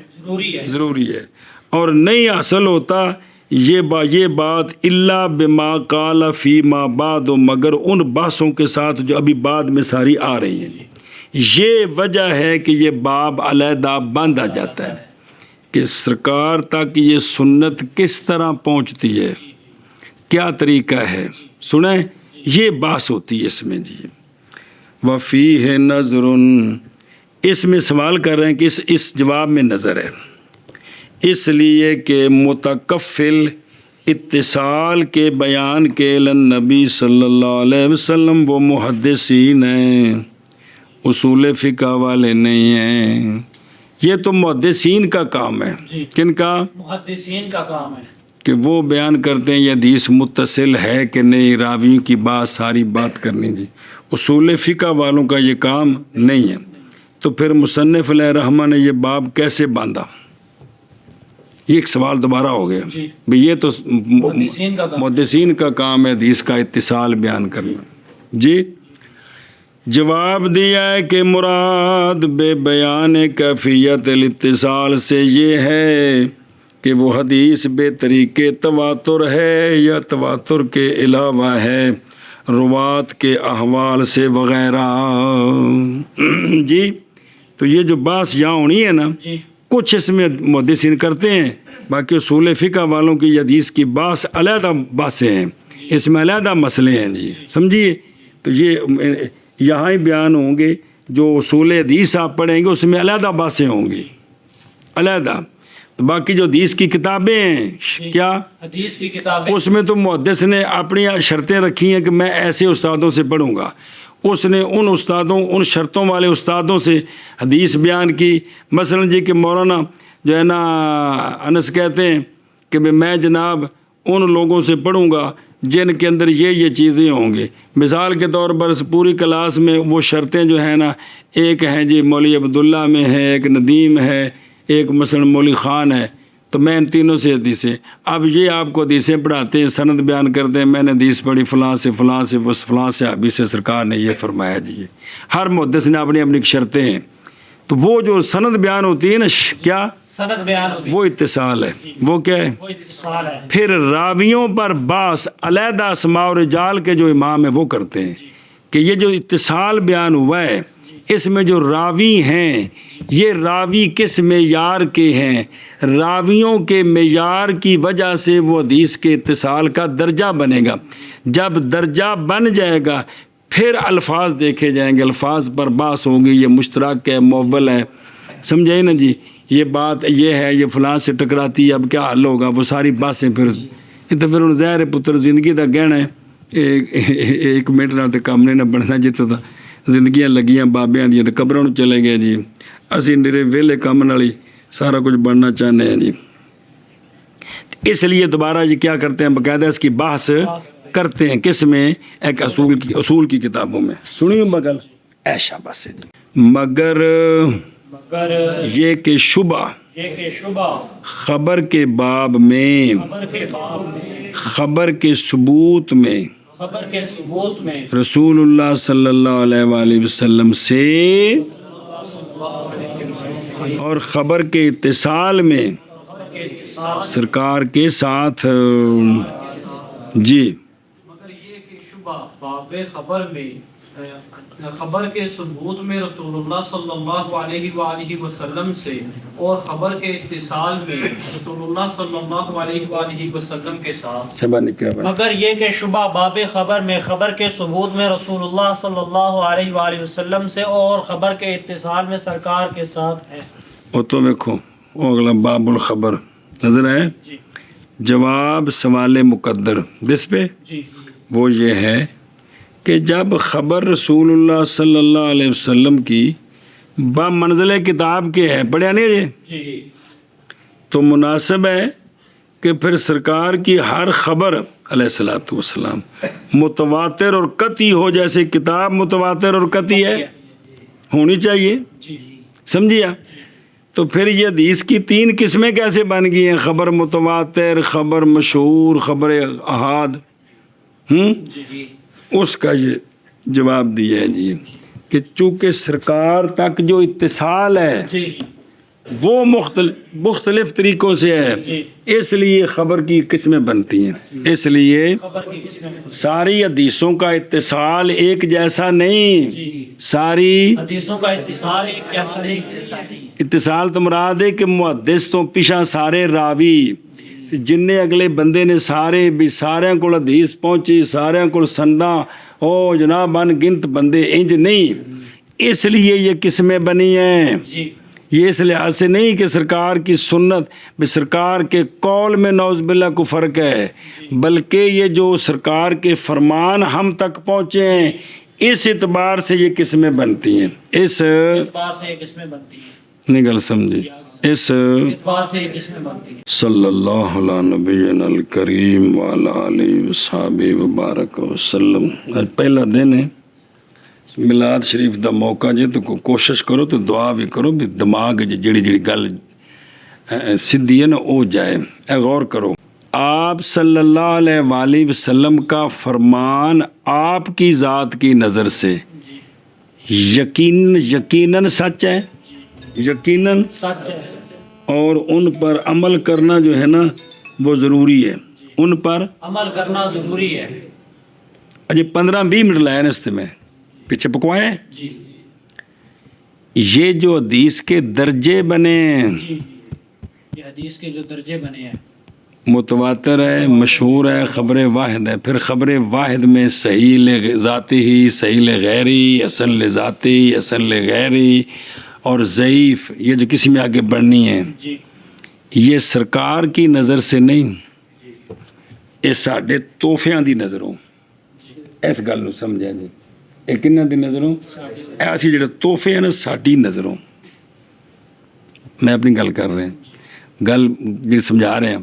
A: ضروری ہے. اور نہیں حاصل ہوتا یہ بات الا بما قال فیما بعد، مگر ان بحثوں کے ساتھ جو ابھی بعد میں ساری آ رہی ہیں. یہ وجہ ہے کہ یہ باب علیحدہ باندھا جاتا ہے کہ سرکار تک یہ سنت کس طرح پہنچتی ہے، کیا طریقہ ہے. سنیں یہ بحث ہوتی ہے اس میں جی. وفیہ نظر، اس میں سوال کر رہے ہیں کہ اس جواب میں نظر ہے، اس لیے کہ متکفل اتصال کے بیان کے نبی صلی اللہ علیہ وسلم وہ محدثین ہیں، اصول فقہ والے نہیں ہیں. یہ تو محدثین کا کام ہے. کن کا؟
C: محدثین کا کام ہے
A: کہ وہ بیان کرتے ہیں یہ حدیث متصل ہے کہ نہیں، راویوں کی بات ساری بات کرنی جی. اصول فقہ والوں کا یہ کام نہیں ہے. تو پھر مصنف علیہ رحمہ نے یہ باب کیسے باندھا؟ یہ ایک سوال دوبارہ ہو گیا بھئی. یہ تو محدثین کا کام ہے حدیث کا اتصال بیان کرنا جی. جواب دیا ہے کہ مراد بے بیان کیفیت الاتصال سے یہ ہے کہ وہ حدیث بے طریقے تواتر ہے یا تواتر کے علاوہ ہے روات کے احوال سے وغیرہ جی. تو یہ جو بحث یہاں ہونی ہے نا، کچھ اس میں محدثین کرتے ہیں، باقی اصول فقہ والوں کی حدیث کی بحث علیحدہ بحثیں ہیں، اس میں علیحدہ مسئلے ہیں جی. سمجھیے تو یہ یہاں ہی بیان ہوں گے. جو اصول حدیث آپ پڑھیں گے اس میں علیحدہ بحثیں ہوں گی علیحدہ. باقی جو حدیث کی کتابیں ہیں کیا
C: حدیث کی کتابیں،
A: اس میں تو محدث نے اپنی شرطیں رکھی ہیں کہ میں ایسے استادوں سے پڑھوں گا. اس نے ان شرطوں والے استادوں سے حدیث بیان کی. مثلا جی کہ مولانا جو ہے نا انس کہتے ہیں کہ میں جناب ان لوگوں سے پڑھوں گا جن کے اندر یہ چیزیں ہوں گی. مثال کے طور پر پوری کلاس میں وہ شرطیں جو ہیں نا، ایک ہیں جی مولوی عبداللہ میں ہے، ایک ندیم ہے، ایک مثلا مولوی خان ہے. تو میں ان تینوں سے حدیثیں، اب یہ آپ کو حدیثیں پڑھاتے ہیں، سند بیان کرتے ہیں، میں نے حدیث پڑھی فلاں سے فلاں سے فلاں سے ابھی سے سرکار نے یہ فرمایا جی. ہر محدث نے اپنی اپنی شرطیں ہیں. تو وہ جو سند بیان ہوتی ہے نا، کیا
C: سند بیان ہوتی
A: وہ اتصال ہے. وہ کیا ہے؟
C: وہ اتصال ہے.
A: پھر راویوں پر باس علیحدہ اسماء و رجال کے جو امام ہیں وہ کرتے ہیں کہ یہ جو اتصال بیان ہوا ہے اس میں جو راوی ہیں یہ راوی کس معیار کے ہیں. راویوں کے معیار کی وجہ سے وہ حدیث کے اتصال کا درجہ بنے گا. جب درجہ بن جائے گا پھر الفاظ دیکھے جائیں گے، الفاظ پر بحث ہوگی. یہ مشترک ہے، مول ہے، سمجھے نا جی. یہ بات یہ ہے، یہ فلاں سے ٹکراتی ہے، اب کیا حل ہوگا، وہ ساری باتیں پھر یہ تو پھر ظاہر پتر زندگی کا گہنا ہے. ایک منٹ نہ تو کام نہیں بننا جتوں کا زندگیاں لگیاں بابیاں دیا تو قبروں چلے گئے جی. اسی نرے ویلے کام والی سارا کچھ بننا چاہتے ہیں جی. اس لیے دوبارہ یہ کیا کرتے ہیں، باقاعدہ اس کی بحث کرتے ہیں. کس میں؟ ایک اصول کی کتابوں میں. سنیے بغل ایشا بس مگر یہ کہ شبہ خبر کے باب میں، خبر کے ثبوت میں رسول اللہ صلی اللہ علیہ وآلہ وسلم سے اور خبر کے اتصال میں سرکار کے ساتھ جی.
B: مگر یہ کہ شبہ باب خبر میں، خبر کے ثبوت میں رسول اللہ صلی اللہ علیہ وآلہ وسلم سے اور خبر کے اتصال میں رسول اللہ صلی اللہ علیہ وآلہ وسلم کے ساتھ.
C: مگر یہ کہ شبہ باب خبر میں، خبر کے ثبوت میں رسول اللہ صلی اللہ علیہ وآلہ وسلم سے اور خبر کے اتصال میں سرکار کے ساتھ ہے.
A: وہ تو دیکھو اگلا باب الخبر نظر ہے. جواب سوال مقدر جس پہ وہ یہ ہے کہ جب خبر رسول اللہ صلی اللہ علیہ وسلم کی با منزل کتاب کے ہے، پڑھیا نہیں جی، تو مناسب ہے کہ پھر سرکار کی ہر خبر علیہ الصلوۃ والسلام. متواتر اور قطعی ہو، جیسے کتاب متواتر اور قطعی ہے ہونی چاہیے. سمجھیے؟ تو پھر یہ حدیث کی 3 قسمیں کیسے بن گئی ہیں؟ خبر متواتر، خبر مشہور، خبر احاد. اس کا یہ جواب دیا ہے جی کہ چونکہ سرکار تک جو اتصال ہے وہ مختلف طریقوں سے ہے، اس لیے خبر کی قسمیں بنتی ہیں. اس لیے ساری حدیثوں کا اتصال ایک جیسا نہیں. ساری
C: حدیثوں کا اتصال ایک جیسا نہیں.
A: اتصال تو مراد ہے کہ محدث تو پیچھا سارے راوی جن اگلے بندے نے سارے بھی سارے کو حدیث پہنچی، سارے کو سندا او جناب ان گنت بندے انج نہیں. اس لیے یہ قسمیں بنی ہیں. یہ اس لحاظ سے نہیں کہ سرکار کی سنت بھی سرکار کے قول میں نعوذ باللہ کو فرق ہے، بلکہ یہ جو سرکار کے فرمان ہم تک پہنچے ہیں اس اعتبار سے یہ قسمیں بنتی ہیں. اس
C: اعتبار سے یہ قسمیں بنتی ہیں.
A: نہیں گل سمجھی؟ اس
C: اعتبار سے یہ قسمیں بنتی ہیں.
A: صلی اللہ علیہ نبینا الکریم وعلی آلہ وصحبہ وبارک وسلم. آج پہلا دن ہے میلاد شریف دا موقع جے تو کوشش کرو تو دعا بھی کرو بھی دماغ جڑی جڑی گل سدھی ہے نا او جائے. غور کرو، آپ صلی اللہ علیہ وآلہ وسلم کا فرمان آپ کی ذات کی نظر سے یقیناً سچ ہے، یقیناً
C: سچ ہے،
A: اور ان پر عمل کرنا جو ہے نا وہ ضروری ہے. ان پر
C: عمل کرنا ضروری ہے.
A: اجے 15-20 منٹ لائے رستے میں پیچھے پکوائے. یہ جو حدیث کے درجے بنے،
C: یہ حدیث کے جو درجے بنے ہیں،
A: متواتر ہے، مشہور ہے، خبر واحد ہے. پھر خبر واحد میں صحیح ذاتی ہی، صحیح غیری، حسن ذاتی، حسن غیری اور ضعیف، یہ جو کسی میں آگے بڑھنی ہے یہ سرکار کی نظر سے نہیں، یہ ساڈے توحفیاں دی نظروں. اس گل نو سمجھا جی. یہ کنہاں دی نظروں؟ ایسی جڑے تحفے ہیں نا ساڈی نظروں. میں اپنی گل کر رہے ہیں، گل جی سمجھا رہے ہیں.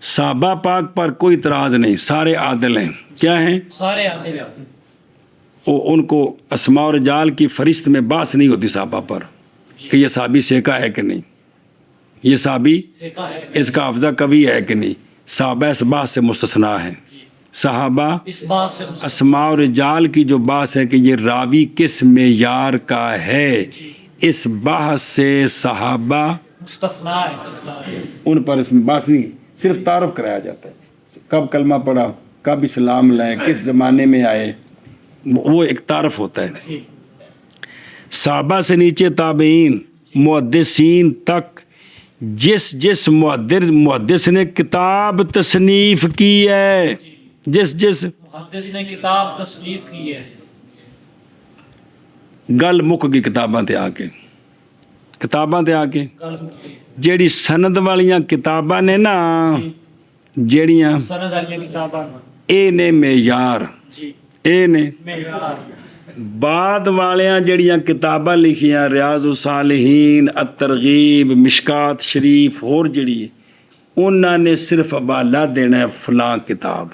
A: صحابہ پاک پر کوئی اعتراض نہیں، سارے عادل ہیں. کیا ہیں؟
C: سارے عادل ہیں.
A: ان کو اسماء و رجال کی فہرست میں بحث نہیں ہوتی صحابہ پر کہ یہ صحابی سیکا ہے کہ نہیں، یہ صحابی اس کا حافظہ کبھی ہے کہ نہیں. صحابہ اس بحث سے مستثنا ہیں. صحابہ اسماء و رجال کی جو بحث ہے کہ یہ راوی کس معیار کا ہے، اس بحث سے صحابہ
C: مستثنا ہے.
A: ان پر اس میں بحث نہیں، صرف تعارف کرایا جاتا ہے. کب کلمہ پڑھا، کب اسلام لائے، کس زمانے میں آئے، وہ ایک تعارف ہوتا ہے. صحابہ سے نیچے تابعین، محدثین تک جس محدث نے کتاب تصنیف کی ہے، جس
C: محدث نے کتاب تصنیف کی ہے،
A: گل مک گئی کتاباں تے آ کے جیڑی سند والیاں کتاباں نے نا، جیڑیاں
C: سند والیاں کتاباں
A: اے نے معیار، اے نے بعد والیاں جڑیاں کتاباں لکھیاں ریاض الصالحین، الترغیب، مشکات شریف اور جڑی انہاں نے صرف حوالہ دینا ہے فلاں کتاب.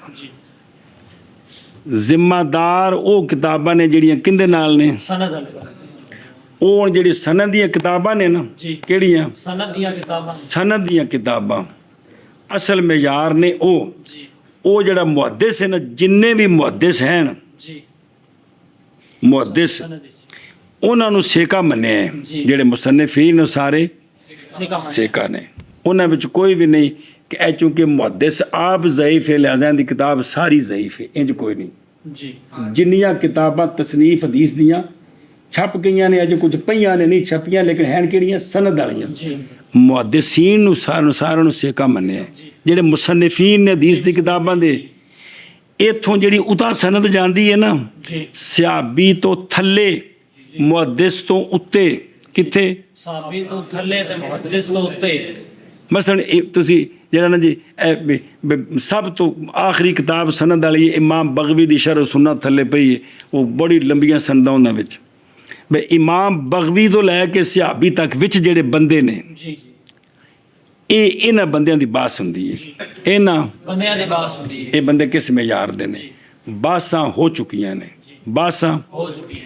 A: ذمہ دار او کتاباں نے جڑیاں کندے نال نے،
C: سند والے.
A: او جڑی سند دیاں کتاباں نے نا، کیڑیاں
C: سند دیاں کتاباں،
A: سند دیاں کتاباں اصل معیار نے. او جڑا محدث ہے نا، جننے بھی محدث ہیں محدث انہاں نو سیکا منیا ہے. جڑے مصنفین سارے سیکا نے، انہاں وچ کوئی بھی نہیں کہ اے چونکہ محدث آپ ضعیف ہے لہذا دی کتاب ساری ضعیف ہے، انج کوئی نہیں. جنیاں کتاباں تصنیف حدیث دیاں چھپ گئیاں نے، اج کچھ پئیاں نے نہیں چھپیاں، لیکن ہیں کیڑیاں سند والیاں. محدثین نو سارے نو سیکا منیا ہے. جڑے مصنفین نے حدیث دی کتاباں دے ایتھوں جڑی اتا سند جاندی ہے نا، صحابی تو تھلے محدث تو اتے، کتھے
C: صحابی تو تھلے تے محدث تو اتے.
A: مثلا تسی جڑا نا جی سب تو آخری کتاب سند والی امام بغوی دی شرح سنت تھلے پئی ہے، وہ بڑی لمبیاں سنداں انہاں وچ. بھئی امام بغوی تو لے کے صحابی تک وچ جڑے بندے نے ਇਹ ਇਹਨਾਂ ਬੰਦਿਆਂ ਦੀ ਬਾਸ ਹੁੰਦੀ ਹੈ। ਇਹਨਾਂ
C: ਬੰਦਿਆਂ ਦੀ ਬਾਸ ਹੁੰਦੀ ਹੈ।
A: ਇਹ ਬੰਦੇ ਕਿਸ ਮਿਆਰ ਦੇ ਨੇ? ਬਾਸਾਂ ਹੋ ਚੁੱਕੀਆਂ ਨੇ, ਬਾਸਾਂ
C: ਹੋ ਚੁੱਕੀ ਹੈ।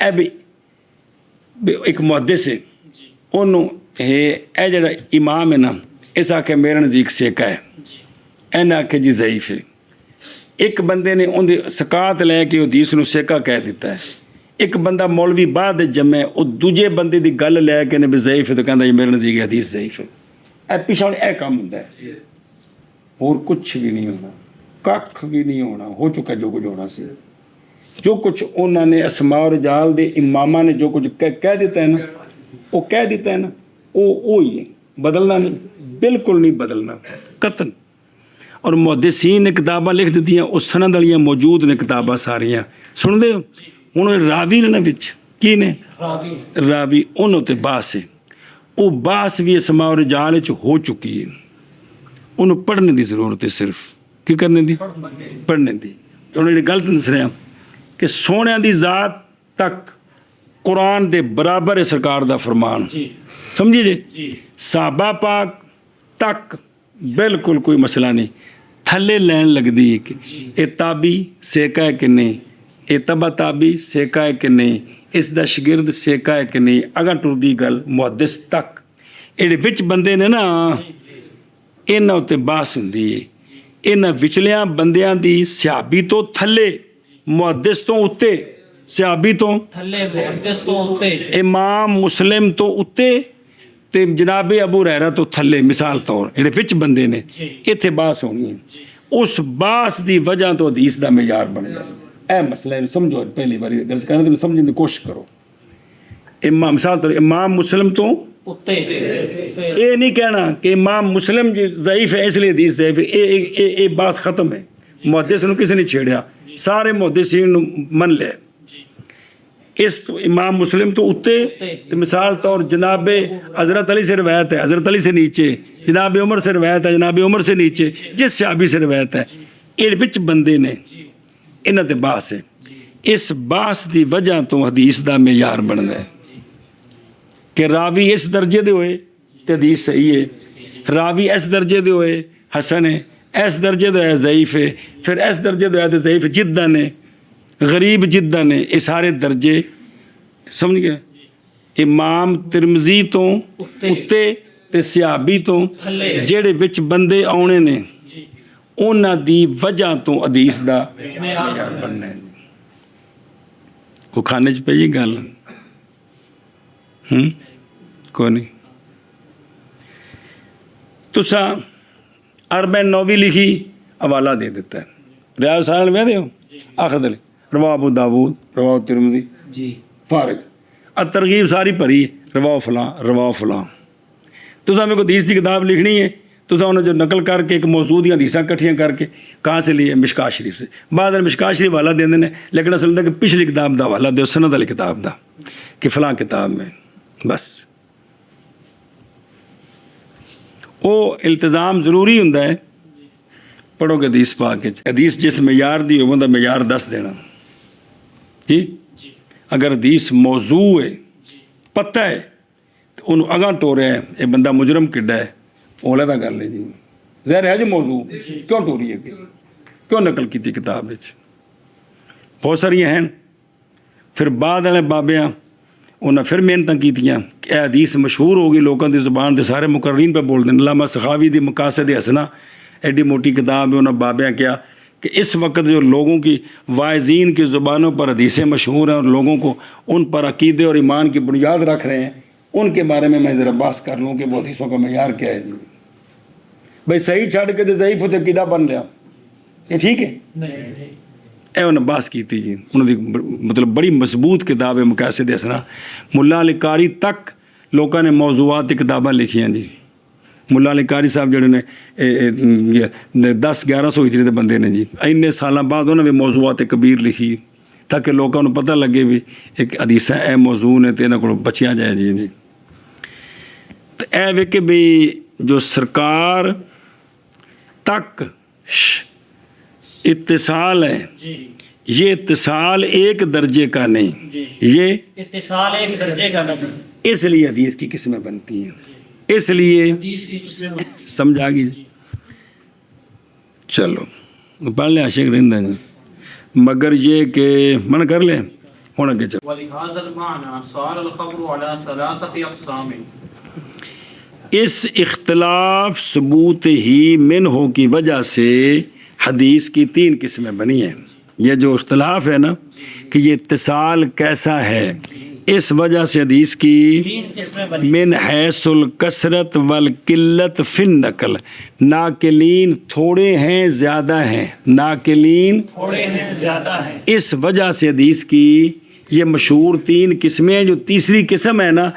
A: ਇਹ ਵੀ ਇੱਕ ਮੁਹੱਦਿਸ ਹੈ, ਉਹਨੂੰ ਇਹ ਜਿਹੜਾ ਇਮਾਮ ਹੈ ਨਾ, ਇਸ ਆਖੇ ਮੇਰੇ ਨਜ਼ਦੀਕ ਸੇਕਾ ਹੈ, ਇਹਨਾਂ ਆਖੇ ਜੀ ضعیف ਹੈ। ਇੱਕ ਬੰਦੇ ਨੇ ਉਹਦੀ ਸਕਾਤ ਲੈ ਕੇ ਹਦੀਸ ਨੂੰ ਸੇਕਾ ਕਹਿ ਦਿੱਤਾ ਹੈ। ਇੱਕ ਬੰਦਾ ਮੌਲਵੀ ਬਾਅਦ ਜੰਮੇ, ਉਹ ਦੂਜੇ ਬੰਦੇ ਦੀ ਗੱਲ ਲੈ ਕੇ ਨੇ ਵੀ ضعیف ਹੈ ਤਾਂ ਕਹਿੰਦਾ ਜੀ ਮੇਰੇ ਨਜ਼ਦੀਕ ਹਦੀਸ ضعیف ਹੈ। ਇਹ ਪਿਛਾੜ ਇਹ ਕੰਮ ਹੁੰਦਾ ਹੈ, ਹੋਰ ਕੁਛ ਵੀ ਨਹੀਂ ਹੋਣਾ, ਕੱਖ ਵੀ ਨਹੀਂ ਹੋਣਾ। ਹੋ ਚੁੱਕਾ ਜੋ ਕੁਝ ਹੋਣਾ ਸੀ। ਜੋ ਕੁਛ ਉਹਨਾਂ ਨੇ ਅਸਮਾ ਔਰ ਰਜਾਲ ਦੇ ਇਮਾਮਾਂ ਨੇ ਜੋ ਕੁਝ ਕਹਿ ਦਿੱਤਾ ਹੈ ਨਾ, ਉਹ ਕਹਿ ਦਿੱਤਾ ਹੈ ਨਾ, ਉਹ ਹੀ ਹੈ, ਬਦਲਣਾ ਨਹੀਂ, ਬਿਲਕੁਲ ਨਹੀਂ ਬਦਲਣਾ ਕਤਨ। ਔਰ ਮੁਹੱਦਿਸੀਨ ਨੇ ਕਿਤਾਬਾਂ ਲਿਖ ਦਿੱਤੀਆਂ, ਉਹ ਸਨਦ ਵਾਲੀਆਂ ਮੌਜੂਦ ਨੇ ਕਿਤਾਬਾਂ ਸਾਰੀਆਂ, ਸੁਣਦੇ ਹੋ? ਹੁਣ ਰਾਵੀ ਨੇ ਵਿੱਚ ਕੀ ਨੇ? ਰਾਵੀ ਉਹਨਾਂ ਤੇ ਬਾਸ ਹੈ। ਉਹ ਬਾਸ ਵੀ ਅਸਮਾ ਔਰ ਰਜਾਲ ਵਿੱਚ ਹੋ ਚੁੱਕੀ ਹੈ। ਉਹਨੂੰ ਪੜ੍ਹਨ ਦੀ ਜ਼ਰੂਰਤ ਹੈ, ਸਿਰਫ ਕੀ ਕਰਨੇ ਦੀ? ਪੜ੍ਹਨੇ ਦੀ। ਤੁਹਾਨੂੰ ਜਿਹੜੀ ਗਲਤ ਦੱਸ ਰਿਹਾ کہ سونے دی ذات تک قرآن دے برابر ہے سرکار دا فرمان، سمجھی جی؟ صحابہ پاک تک بالکل کوئی مسئلہ نہیں، تھلے لین لگ دی کہ اے تابی سیکا ہے کہ نہیں، اے تبا تابی سیکا ہے کہ نہیں، اس دا شگرد سیکا ہے کہ نہیں، اگا ٹر دی گل محدث تک ایڈے وچ بندے نے نا، اینا ہوتے باس ہوندی ہے۔ اینا وچلیاں بندیاں دی صحابی تو تھلے، محدث تو اتے، صحابی تو
C: تھلے، محدث تو اتے،
A: امام مسلم تو اتے تے جناب ابو ہریرہ تو تھلے، مثال طور جڑے وچ بندے نے ایتھے باس ہونی ہے۔ اس باس دی وجہ تو حدیث دا معیار بن جائے۔ اے مسئلہ ہے، سمجھو پہلی باری گل کرنے تے سمجھنے دی کوشش کرو۔ امام مثال طور امام مسلم تو
C: اتے،
A: اے نہیں کہنا کہ امام مسلم جی ضعیف ہے اس لیے حدیث ضعیف ہے، اے باس ختم ہے۔ محدث نو کسی نے چھیڑیا، سارے محدثین من لے۔ اس تو امام مسلم تو اتے، تو مثال طور جناب حضرت علی سے روایت ہے، حضرت علی سے نیچے، جناب عمر سے روایت ہے، جناب عمر سے نیچے، جس صحابی سے روایت ہے، یہ وچ بندے نے انہاں تے باس ہے۔ اس باس دی وجہ تو حدیث دا معیار بندا ہے کہ راوی اس درجے دے ہوئے تے حدیث صحیح ہے، راوی اس درجے دے ہوئے حسن ہے، اس درجے دے ہے ضعیف ہے، پھر اس درجے دے ہے ضعیف جداً ہے، غریب جداً ہے۔ یہ سارے درجے سمجھ گئے؟ امام ترمذی تو اتے تے صحابی تو جڑے وچ بندے آنے نے انہاں دی وجہ تو حدیث دا معیار بننا ہے۔ وہ کھانے چ پئی گل کوئی نہیں۔ تساں عربِ نووی لکھی، حوالہ دے دیتا ہے، ریاض سالن میں دے ہو آخر دل رواہ ابو داود، رواہ ترمذی، فارغ۔ الترغیب ساری بھری ہے، رواہ فلاں رواہ فلاں۔ تساں میرے کو حدیث کی کتاب لکھنی ہے، تساں انہوں جو نقل کر کے ایک موضوع دی حدیثاں کٹھیاں کر کے کہاں سے لیے؟ مشکات شریف سے۔ بعد میں مشکات شریف حوالہ دے دینے، لیکن اصل کہ پچھلی کتاب دا حوالہ دے، سند والی کتاب دا کہ فلاں کتاب میں، بس وہ التزام ضروری ہوندا ہے۔ پڑھو گے حدیث پاک کے حدیث جس معیار دی ہو دا معیار دس دینا جی۔ اگر حدیث موضوع ہے، پتہ ہے تو انہوں اگاں ٹوریا ہے یہ بندہ مجرم کڈا ہے، وہ علیحدہ گل ہے جی۔ ظاہر ہے جو موضوع کیوں ٹوری ہے، کیوں نقل کی تھی کتاب وچ؟ بہت ساری ہیں۔ پھر بعد والے بابیاں انہیں پھر محنت کیتیاں کہ اے حدیث مشہور ہوگی لوگوں دی زبان دے، سارے مقررین پہ بول دیں۔ علامہ سخاوی دی مقاصد حسنہ ایڈی موٹی کتاب ہے، انہوں نے بابیاں کیا کہ اس وقت جو لوگوں کی واعظین کی زبانوں پر حدیثیں مشہور ہیں اور لوگوں کو ان پر عقیدے اور ایمان کی بنیاد رکھ رہے ہیں، ان کے بارے میں ذرا بحث کر لوں کہ وہ حدیثوں کا معیار کیا ہے۔ بھائی صحیح چھڑ کے تو ضعیف ہوتے عقیدہ بن لیا، یہ ٹھیک ہے؟ اے انہوں نے بحث کی تھی جی، انہوں نے مطلب بڑی مضبوط کتاب ہے مقاصد حسنہ۔ ملا علی قاری تک لوگوں نے موضوعات کی کتابیں لکھی ہیں جی۔ ملا علی قاری صاحب جڑے نے 10-1100 ہجری دے بندے نے جی، اینے سالاں بعد انہوں نے موضوعات کبیر لکھی تاکہ لوگوں کو پتہ لگے بھی ایک حدیثاں اے موضوع نے تے انہاں کو بچیا جائے جی۔ تو اے وے کہ بھی جو سرکار تک اتصال ہے، یہ اتصال ایک درجے کا نہیں، یہ
C: اتصال ایک درجے کا نہیں،
A: اس لیے حدیث کی قسمیں بنتی ہیں، اس لیے
C: حدیث کی قسم
A: سمجھ آ گئی۔ چلو پڑھ لیں عاشق رندہ جی، مگر یہ کہ من کر لیں ہونا کہ چلو۔
B: ولهذا المعنى صار الخبر على ثلاثة أقسام۔
A: اس اختلاف ثبوت ہی منہ کی وجہ سے حدیث کی 3 قسمیں بنی ہیں۔ یہ جو اختلاف ہے نا کہ یہ اتصال کیسا ہے، اس وجہ سے حدیث کی
C: 3 قسمیں بنی۔
A: من حیث الکثرت والقلت فی النقل، ناقلین تھوڑے ہیں زیادہ ہیں، ناقلین
C: تھوڑے ہیں زیادہ ہیں۔
A: اس وجہ سے حدیث کی یہ مشہور 3 قسمیں ہیں۔ جو تیسری قسم ہے نا،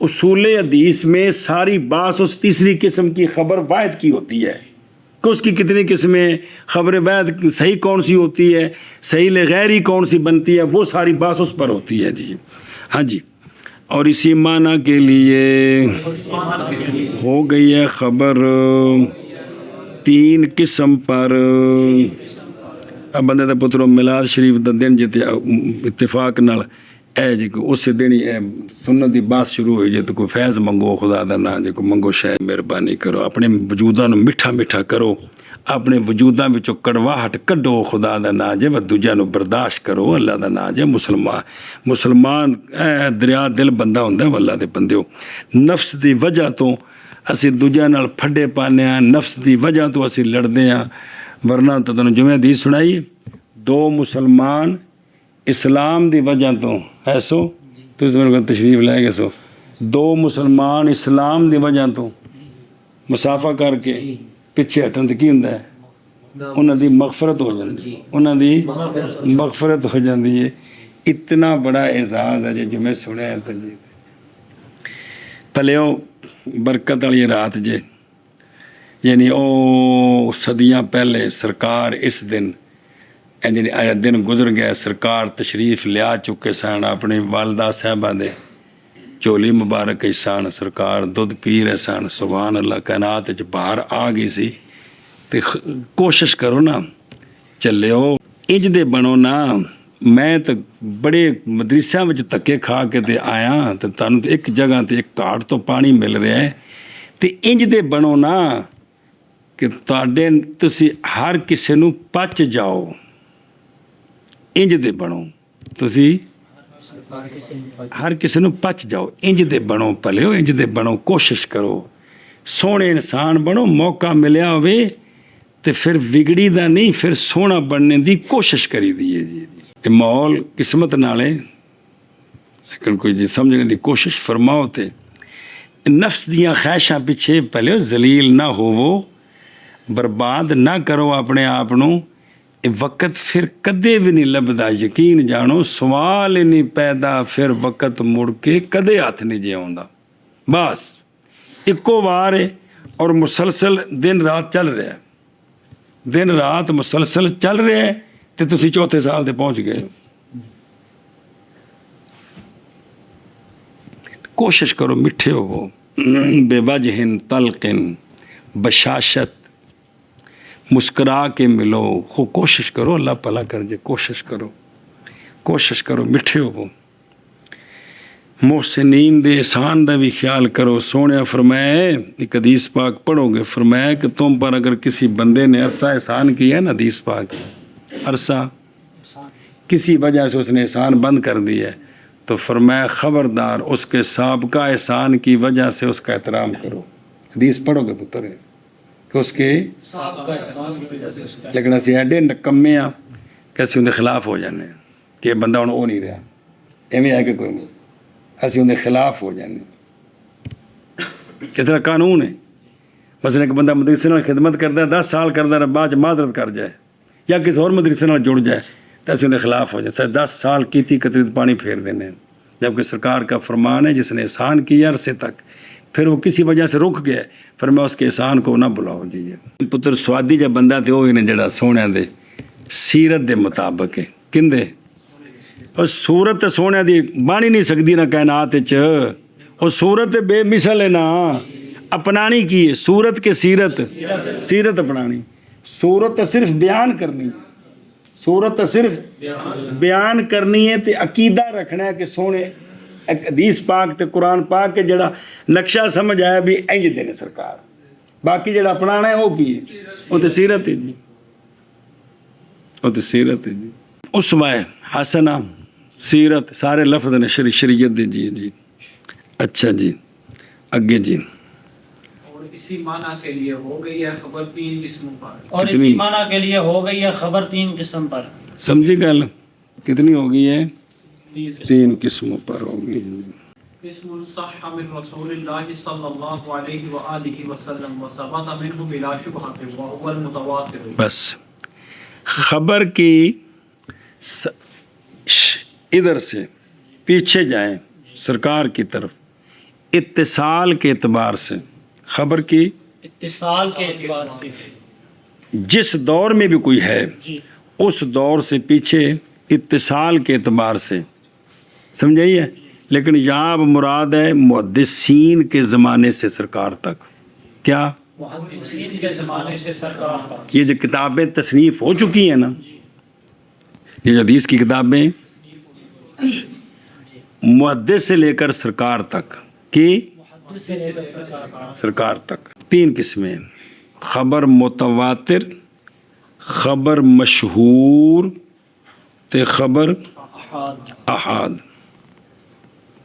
A: اصول حدیث میں ساری بات اس تیسری قسم کی خبر واحد کی ہوتی ہے کہ اس کی کتنی قسمیں، خبر واحد صحیح کون سی ہوتی ہے، صحیح لغیری کون سی بنتی ہے، وہ ساری بات اس پر ہوتی ہے جی۔ ہاں جی، اور اسی معنی کے لیے ہو گئی ہے خبر 3 قسم پر۔ اب بندے دا پترو میلاد شریف دا دن جتے اتفاق نال اے جی کو اس دن ہی سنت دی بات شروع ہوئی جے تو کوئی فیض منگو خدا دا نا جے کو منگو شاید مہربانی کرو، اپنے وجوداں نو میٹھا میٹھا کرو، اپنے وجوداں وچوں کڑواہٹ کڈو خدا دا نا جے، و دوجا نو برداشت کرو اللہ دا نا جے۔ مسلمان دریا دل بندہ ہوندا ہے اللہ دے بندیو، نفس دی وجہ تو اسی دوجا نال پھڈے پانے ہاں، نفس دی وجہ تو اسی لڑدے ہاں، ورنہ تو تنوں جمعہ حدیث سنائی 2 مسلمان اسلام دی وجہ تو ہے سو تو اس میں تشریف لے گئے سو 2 مسلمان اسلام دی وجہ تو مسافہ کر کے پیچھے ہٹن تے کی ہوندا ہے، انہاں دی مغفرت ہو جاندی، انہاں دی مغفرت ہو جاندی ہے۔ اتنا بڑا اعزاز ہے جو میں سنیا ہے تجھے پہلے او برکت والی رات جے، یعنی او صدیاں پہلے سرکار اس دن یعنی آیا دن گزر گیا، سرکار تشریف لیا چکے سن، اپنی والدہ صاحبہ دے چولی مبارک سن، سرکار دودھ پی رہے سن، سبحان اللہ، کائنات وچ باہر آ گئی سی۔ تے کوشش کرو نا چلے ہو انج دے بنو نا، میں تو بڑے مدرسیاں وچ تکے کھا کے تے آیا تے تانوں ایک جگہ تے ایک گھاٹ تو پانی مل رہا ہے، تے انج دے بنو نا کہ تواڈے تسی ہر کسے نو پچ جاؤ، انج دے بنو، تسی ہر کسی نو پچ جاؤ، انج دے بنو، پلے انج دے بنو، کوشش کرو سونے انسان بنو، موقع ملیا ہوئے تے پھر وگڑی دا نہیں، پھر سونا بننے دی کوشش کری دیئے جی۔ یہ ماحول قسمت نالے لیکن کوئی جی سمجھنے دی کوشش فرماؤ تے نفس دیاں خواہشاں پیچھے پہلے ذلیل نہ ہوو، برباد نہ کرو اپنے آپ نو، وقت پھر کدے بھی نہیں لبدا، یقین جانو سوال ہی نہیں پیدا پھر وقت مڑ کے کدے ہاتھ نہیں جے آوندا، بس اکو وار ہے اور مسلسل دن رات چل رہا ہے، دن رات مسلسل چل رہا ہے تے تسی 4 سال تے پہنچ گئے۔ کوشش کرو میٹھے ہو، بے وجہ تلقن، بشاشت، مسکرا کے ملو، کوشش کرو اللہ بھلا کر دے، کوشش کرو میٹھے ہو، محسنین دے احسان دا بھی خیال کرو۔ سونے فرمایا ایک حدیث پاک پڑھو گے، فرمایا کہ تم پر اگر کسی بندے نے عرصہ احسان کیا ہے نا، حدیث پاک عرصہ کسی وجہ سے اس نے احسان بند کر دیا ہے تو فرمایا خبردار اس کے سابقہ احسان کی وجہ سے اس کا احترام کرو۔ حدیث پڑھو گے پتر ہے کہ اس کے لیکن اسی ایڈے نکمے ہاں کہ اسی اندر خلاف ہو جانے کہ یہ بندہ ہوں وہ نہیں رہا، ایویں ہے کہ کوئی نہیں، اسی اندر خلاف ہو جانے۔ کس طرح قانون ہے، مثلا ایک بندہ مدرسے نال خدمت کرتا ہے 10 سال کرتا ہے، بعد معذرت کر جائے یا کسی اور مدرسے نال جڑ جائے تو اسی اندر خلاف ہو جائے، سر 10 سال کیتی قطرت پانی پھیر دینے، جبکہ سرکار کا فرمان ہے جس نے احسان کیا عرصے تک پھر وہ کسی وجہ سے رک گیا، فرمایا اس کے احسان کو نہ بلاؤ جی۔ پتر سوادی جب بندہ تے وہ جڑا سونے دے سیرت دے مطابق ہے، کن دے اور صورت سونے دی بن ہی نہیں سکتی نہ کائنات وچ، اور صورت بے مثل ہے نا، اپنانی کی ہے صورت کے سیرت اپنانی، صورت صرف بیان کرنی، صورت صرف بیان کرنی ہے تے عقیدہ رکھنا ہے کہ سونے ایک حدیث پاک تے قرآن پاک کے جڑا نقشہ سمجھ آیا بھی انج دے نے سرکار، باقی جڑا اپنانا ہے وہ کی ہے، وہ تے سیرت ہے جی، وہ تے سیرت ہے جی، اسوہ حسنہ سیرت سارے لفظ نے شریعت دے جی جی۔ اچھا جی اگے جی،
B: اور اسی معنی کے لیے ہو گئی ہے خبر 3 قسموں پر،
C: اور اسی معنی کے لیے ہو گئی ہے خبر 3 قسم پر۔
A: سمجھی گل کتنی ہو گئی ہے؟ 3 قسموں پر ہو گئی۔
B: قسم صح من رسول اللہ صلی اللہ علیہ وآلہ وسلم وثبت منہ بلا شبہۃ وهو المتواتر۔
A: بس خبر کی ادھر سے پیچھے جائیں سرکار کی طرف، اتصال کے اعتبار سے، خبر کی
C: اتصال کے اعتبار سے
A: جس دور میں بھی کوئی ہے
C: جی،
A: اس دور سے پیچھے اتصال کے اعتبار سے، سمجھائیے، لیکن یہاں اب مراد ہے محدثین کے زمانے سے سرکار تک، کیا
C: محدثین کے زمانے سے سرکار پر۔
A: یہ جو کتابیں تصنیف ہو چکی ہیں نا، یہ حدیث کی کتابیں محدث سے لے کر سرکار تک کی
C: محدث سے لے کر
A: سرکار تک 3 قسمیں، خبر متواتر، خبر مشہور تے خبر
C: احاد۔
A: احاد۔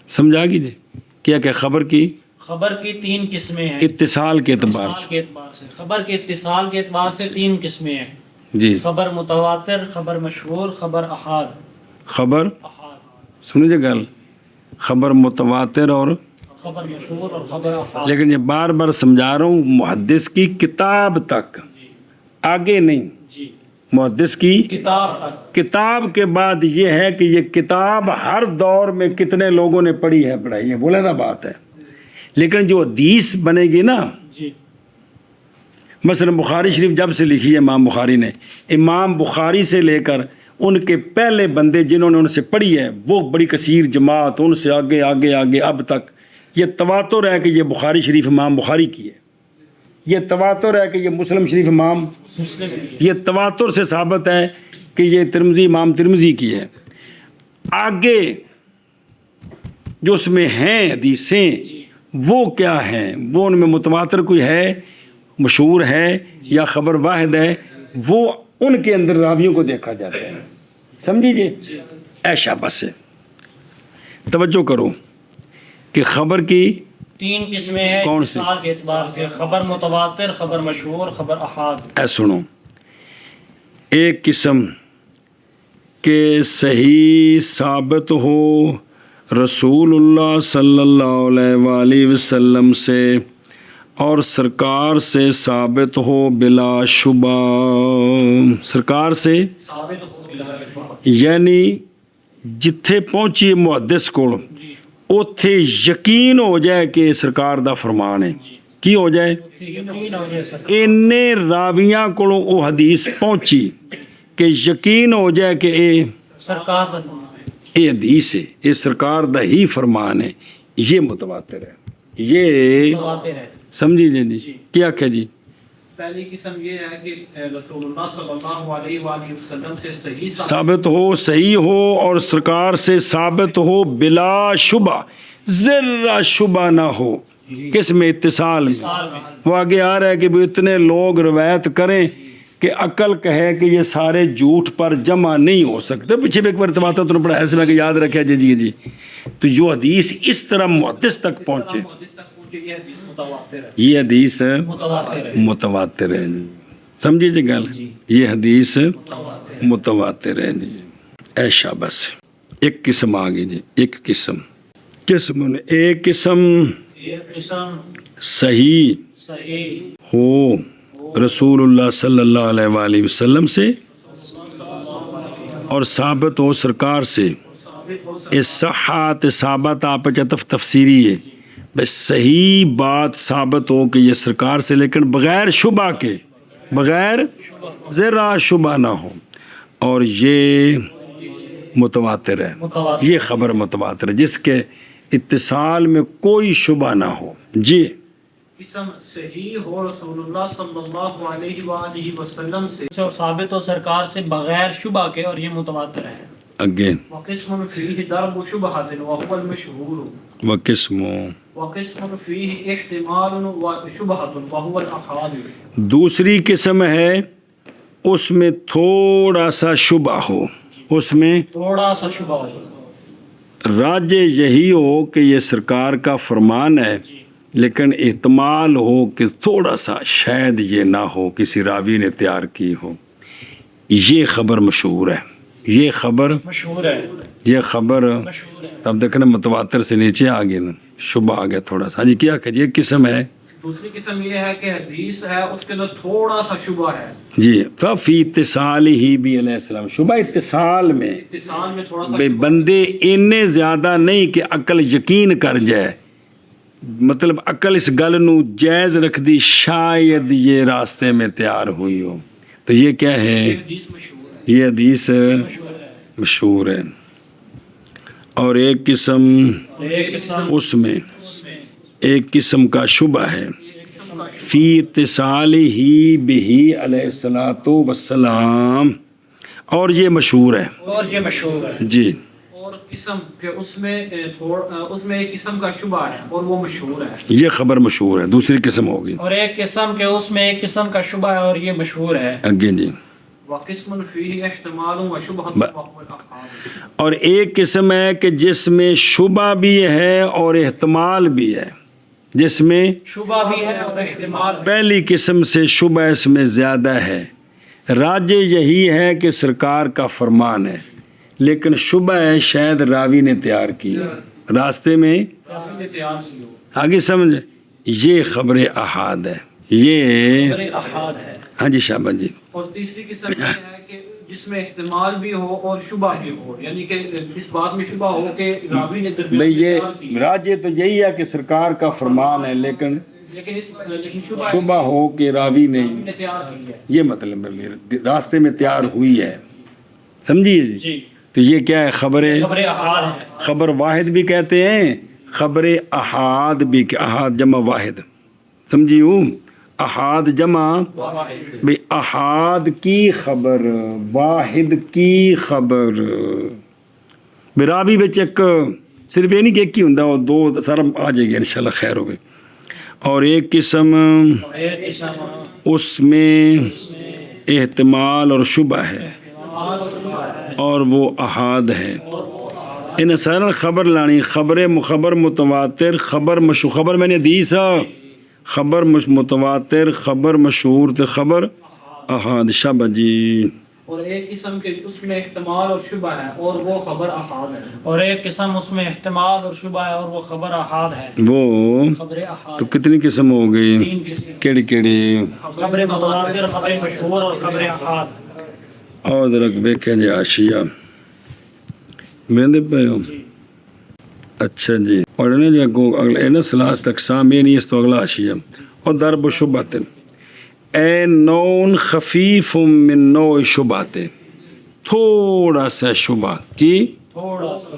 A: سمجھا گی جی کیا کہ خبر کی
C: خبر کی 3 قسمیں ہیں
A: اتصال کے اعتبار
C: اتصال
A: سے
C: کے اعتبار سے، خبر کے اتصال کے اعتبار سے 3 قسمیں ہیں،
A: جی،
C: خبر متواتر، خبر مشہور، خبر احاد۔
A: خبر
C: احاد
A: سنیے گل، خبر متواتر اور،
C: خبر مشہور اور خبر احاد۔
A: لیکن یہ بار بار سمجھا رہا ہوں محدث کی کتاب تک، آگے نہیں،
C: جی،
A: محدث کی
C: کتاب تک۔
A: کتاب کے بعد یہ ہے کہ یہ کتاب ہر دور میں کتنے لوگوں نے پڑھی ہے پڑھائی ہے، بولے نا بات ہے، لیکن جو حدیث بنے گی نا،
C: جی،
A: مثلا بخاری شریف جب سے لکھی ہے امام بخاری نے، امام بخاری سے لے کر ان کے پہلے بندے جنہوں نے ان سے پڑھی ہے وہ بڑی کثیر جماعت، ان سے آگے آگے آگے اب تک یہ تواتر ہے کہ یہ بخاری شریف امام بخاری کی ہے، یہ تواتر ہے کہ یہ مسلم شریف امام،
C: مسلم
A: یہ تواتر سے ثابت ہے کہ یہ ترمذی امام ترمذی کی ہے۔ آگے جو اس میں ہیں حدیثیں وہ کیا ہیں، وہ ان میں متواتر کوئی ہے، مشہور ہے یا خبر واحد ہے، وہ ان کے اندر راویوں کو دیکھا جاتا ہے، سمجھیے ایشا بس ہے۔ توجہ کرو کہ خبر کی
C: 3 قسمیں ہیں
A: کون سی؟
C: اتصال کے اعتبار سے، خبر متواتر، خبر مشہور، خبر احاد۔
A: اے سنو، ایک قسم کہ صحیح ثابت ہو رسول اللہ صلی اللہ علیہ وآلہ وسلم سے اور سرکار سے ثابت ہو بلا شبہ، سرکار سے
C: ثابت ہو بلا شبہ،
A: یعنی جتھے پہنچی محدث کو اوتھے یقین ہو جائے کہ سرکار دا فرمان ہے، کی ہو جائے،
C: یقین ہو جائے سرکار،
A: اینے راویاں کو وہ حدیث پہنچی کہ یقین ہو جائے کہ
C: سرکار کا فرمان ہے۔
A: یہ حدیث ہے، یہ سرکار دا ہی فرمان ہے، یہ متواتر ہے، یہ
C: متواتر ہے۔
A: سمجھی جی کیا کہ جی
B: پہلی قسم یہ ہے کہ رسول اللہ صلی اللہ علیہ وآلہ وسلم سے صحیح
A: ثابت ہو، صحیح ہو اور سرکار سے ثابت ہو بلا شبہ، ذرہ شبہ نہ ہو، کس میں اتصال میں، وہ آگے آ رہا ہے کہ وہ اتنے لوگ روایت کریں کہ عقل کہے کہ یہ سارے جھوٹ پر جمع نہیں ہو سکتے، پیچھے بھی ایک بار ارتباطہ تو نے پڑھا ایسے میں کہ یاد رکھے جی جی جی، تو جو حدیث اس طرح محدث تک پہنچے
B: محدث تک پہنچے، یہ حدیث متواتر ہے۔
A: یہ حدیث
C: متواتر ہے۔
A: متواتر ہے جی، سمجھے جی گل، یہ حدیث متواتر ہے جی، ایشا بس ایک قسم آ گئی جی، ایک قسم ایک قسم
C: ایک قسم
A: صحیح
C: صحیح
A: ہو رسول اللہ صلی اللہ علیہ وآلہ وسلم سے اور ثابت ہو سرکار سے، اس صحات ثابت آپ چطف تفسیری ہے، بس صحیح بات ثابت ہو کہ یہ سرکار سے، لیکن بغیر شبہ کے، بغیر ذرا شبہ نہ ہو، اور یہ متواتر ہے، یہ خبر متواتر ہے جس کے اتصال میں کوئی شبہ نہ ہو جی۔
B: قسم صحیح ہو رسول اللہ صلی اللہ علیہ وآلہ وسلم سے
C: اور ثابت ہو سرکار سے بغیر شبہ کے، اور یہ متواتر ہے۔
A: اگین
B: وقسم فيه ضرب شبهة وهو المشهور
A: وقسم
B: وقسم فيه احتمال وشبهة وهو الأحاد.
A: دوسری قسم ہے اس میں تھوڑا سا شبہ ہو، اس میں
C: تھوڑا سا شبہ ہو،
A: راجے یہی ہو کہ یہ سرکار کا فرمان ہے، لیکن احتمال ہو کہ تھوڑا سا شاید یہ نہ ہو، کسی راوی نے تیار کی ہو، یہ خبر مشہور ہے، یہ خبر
C: مشہور ہے،
A: یہ خبر
C: مشہور ہے.
A: اب دیکھنا متواتر سے نیچے آ گیا نا، شبہ آ گیا تھوڑا سا. جی کیا کہ یہ قسم ہے
B: دوسری قسم یہ ہے کہ حدیث ہے اس کے اندر تھوڑا سا شبہ ہے،
A: جی فی اتصال ہی بھی علیہ السلام، شبہ اتصال میں
B: اتصال میں تھوڑا سا
A: بے
B: شبہ
A: بندے اتنے زیادہ نہیں کہ عقل یقین کر جائے، مطلب عقل اس گل نو جائز رکھ دی شاید یہ راستے میں تیار ہوئی ہو، تو یہ کیا ہے؟
B: یہ حدیث مشہور ہے.
A: یہ حدیث مشہور ہے. اور ایک قسم
C: ایک قسم
A: اس میں ایک قسم کا شبہ ہے فی اتصال ہی بہی علیہ الصلوۃ والسلام، اور یہ مشہور ہے.
C: اور یہ مشہور ہے.
A: جی
B: اور قسم کہ اس میں ایک قسم کا شبہ ہے اور وہ مشہور ہے.
A: یہ خبر مشہور ہے، دوسری قسم ہوگی.
C: اور ایک قسم کہ اس میں ایک قسم کا شبہ ہے اور یہ مشہور ہے.
A: آگے جی
B: وقسم فيه احتمال وشبهة وهو الأحاد.
A: اور ایک قسم ہے کہ جس میں شبہ بھی ہے اور احتمال بھی ہے، جس میں
C: شبہ بھی ہے اور احتمال بھی.
A: پہلی قسم سے شبہ اس میں زیادہ ہے، راجے یہی ہے کہ سرکار کا فرمان ہے، لیکن شبہ ہے شاید راوی نے تیار کی راستے میں
B: کافی تیار کی ہو.
A: آگے سمجھ. یہ خبر احاد ہے، یہ
C: خبر احاد ہے.
A: ہاں جی شاباش جی.
B: اور تیسری قسم یہ ہے کہ جس میں احتمال بھی ہو اور شبہ بھی ہو، یعنی کہ اس بات میں شبہ ہو کہ راوی نے درمیان
A: بھئی
B: میں
A: یہ
B: تیار کی،
A: راجے تو یہی ہے کہ سرکار کا فرمان ہے، لیکن
B: لیکن شبہ
A: شبہ ہو کہ راوی نے
B: نے تیار کی ہے.
A: یہ مطلب ہے میرے راستے میں تیار ہوئی ہے، سمجھیے جی.
C: جی
A: تو یہ کیا ہے؟ خبر
C: خبر احاد ہے.
A: خبر واحد بھی کہتے ہیں، خبر احاد بھی کہ احاد جمع واحد، سمجھیو احاد جمع بھئی احاد کی خبر، واحد کی خبر. راوی وچ ایک صرف یہ نہیں کہ ایک ہی ہوندا، وہ دو سارا آ جائے گا انشاءاللہ خیر ہوگی. اور ایک قسم
C: ایک قسم
A: اس میں احتمال اور شبہ ہے اور وہ احاد ہے. ان سارا خبر لانی، خبر مخبر متواتر، خبر مشہور، خبر میں نے حدیث خبر متواتر، خبر مشہور تے خبر احاد. شاباش جی.
B: اور ایک قسم کے اس میں احتمال اور شبہ ہے اور وہ خبر احاد ہے.
C: اور ایک قسم اس میں احتمال اور شبہ ہے اور وہ خبر احاد ہے.
A: وہ
C: خبر احاد
A: تو کتنی قسم ہو گئی؟
C: تین قسم،
A: کیڑی کیڑی؟
C: خبر متواتر، خبر مشہور اور خبر احاد.
A: اور ذرا دیکھیں جی آشیا میں پہ ہو. اچھا جی. اور اگلا ثلاث اقسام یہ نہیں، اس تو اگلا آشیا. اور ضرب شبہۃ اے نون خفیف من نوع شبہۃ، تھوڑا سا شبہ کی
C: تھوڑا سا.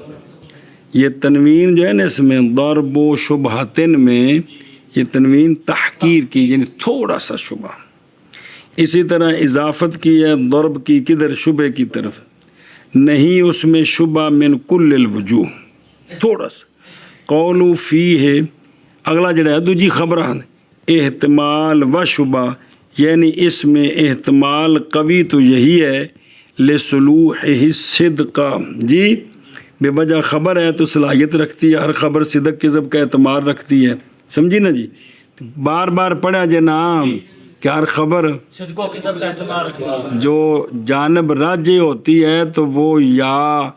A: یہ تنوین جو ہے نا اس میں ضرب و شبہتن میں یہ تنوین تحقیر کی، یعنی تھوڑا سا شبہ. اسی طرح اضافت کی ہے ضرب کی کدھر؟ شبہ کی طرف. نہیں اس میں شبہ من کل الوجوہ، تھوڑا سا. قولو فی ہے اگلا جڑا ہے دوجی خبران احتمال و شبہ، یعنی اس میں احتمال قوی تو یہی ہے لصلوحہ الصدق. جی بے وجہ خبر ہے تو صلاحیت رکھتی ہے، ہر خبر صدق کذب کا اعتماد رکھتی ہے، سمجھی نا جی. بار بار پڑھا جناب کہ ہر خبر
C: صدق و کذب کا اعتماد رکھتی ہے.
A: جو جانب راجع ہوتی ہے تو وہ یا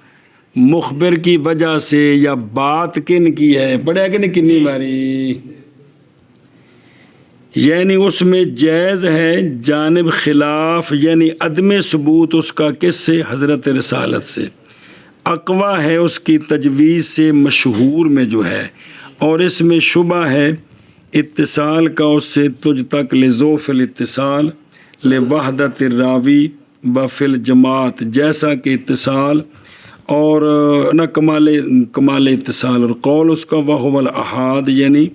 A: مخبر کی وجہ سے یا بات کن کی ہے، پڑھا کہ نہیں کنی باری، یعنی اس میں جائز ہے جانب خلاف، یعنی عدم ثبوت اس کا کس سے؟ حضرت رسالت سے. اقوا ہے اس کی تجویز سے مشہور میں جو ہے، اور اس میں شبہ ہے اتصال کا اس سے تجھ تک لذوف الاتصال لوحدت الراوی بفی الجماعت، جیسا کہ اتصال اور نہ کمال اتصال. اور قول اس کا وہو الاحاد، یعنی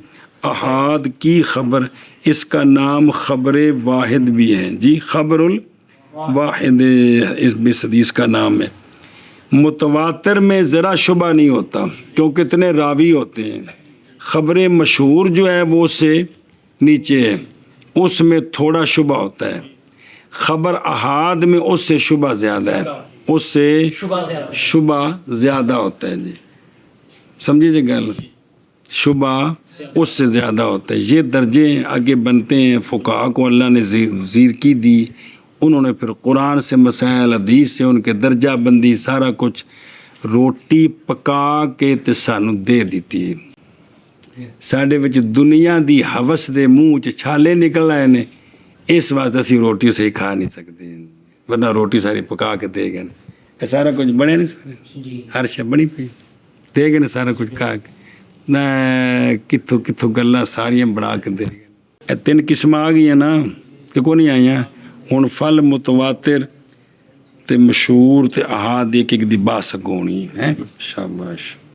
A: احاد کی خبر، اس کا نام خبر واحد بھی ہے. جی خبر الواحد اس حدیث کا نام ہے. متواتر میں ذرا شبہ نہیں ہوتا کیونکہ اتنے راوی ہوتے ہیں. خبر مشہور جو ہے وہ اس سے نیچے ہے، اس میں تھوڑا شبہ ہوتا ہے. خبر احاد میں اس سے شبہ زیادہ ہے، اس سے شبہ زیادہ ہوتا ہے. جی سمجھے جی گل، شبہ اس سے زیادہ ہوتا ہے. یہ درجے آگے بنتے ہیں. فقہا کو اللہ نے زیرکی دی، انہوں نے پھر قرآن سے مسائل، حدیث سے ان کے درجہ بندی سارا کچھ روٹی پکا کے تے سانوں دے دیتی ہے. ساڈے وچ دنیا دی ہوس دے منہ چ چھالے نکل آئے نے، اس واسطے اسی روٹی صحیح کھا نہیں سکتے، ورنہ روٹی ساری پکا کے دے گئے. یہ سارا کچھ بنے نہیں سارے، ہر شے بنی پئی دے گئے سارا کچھ کھا کے، نہ کتھوں کتھوں گلاں ساریاں بنا کے دے گئے. اے 3 قسم آ گئی نا کہ کو نہیں آئیاں. ہن فل متواتر تے مشہور تے احاد ایک ایک دی بحث ہونی ہے. شاباش.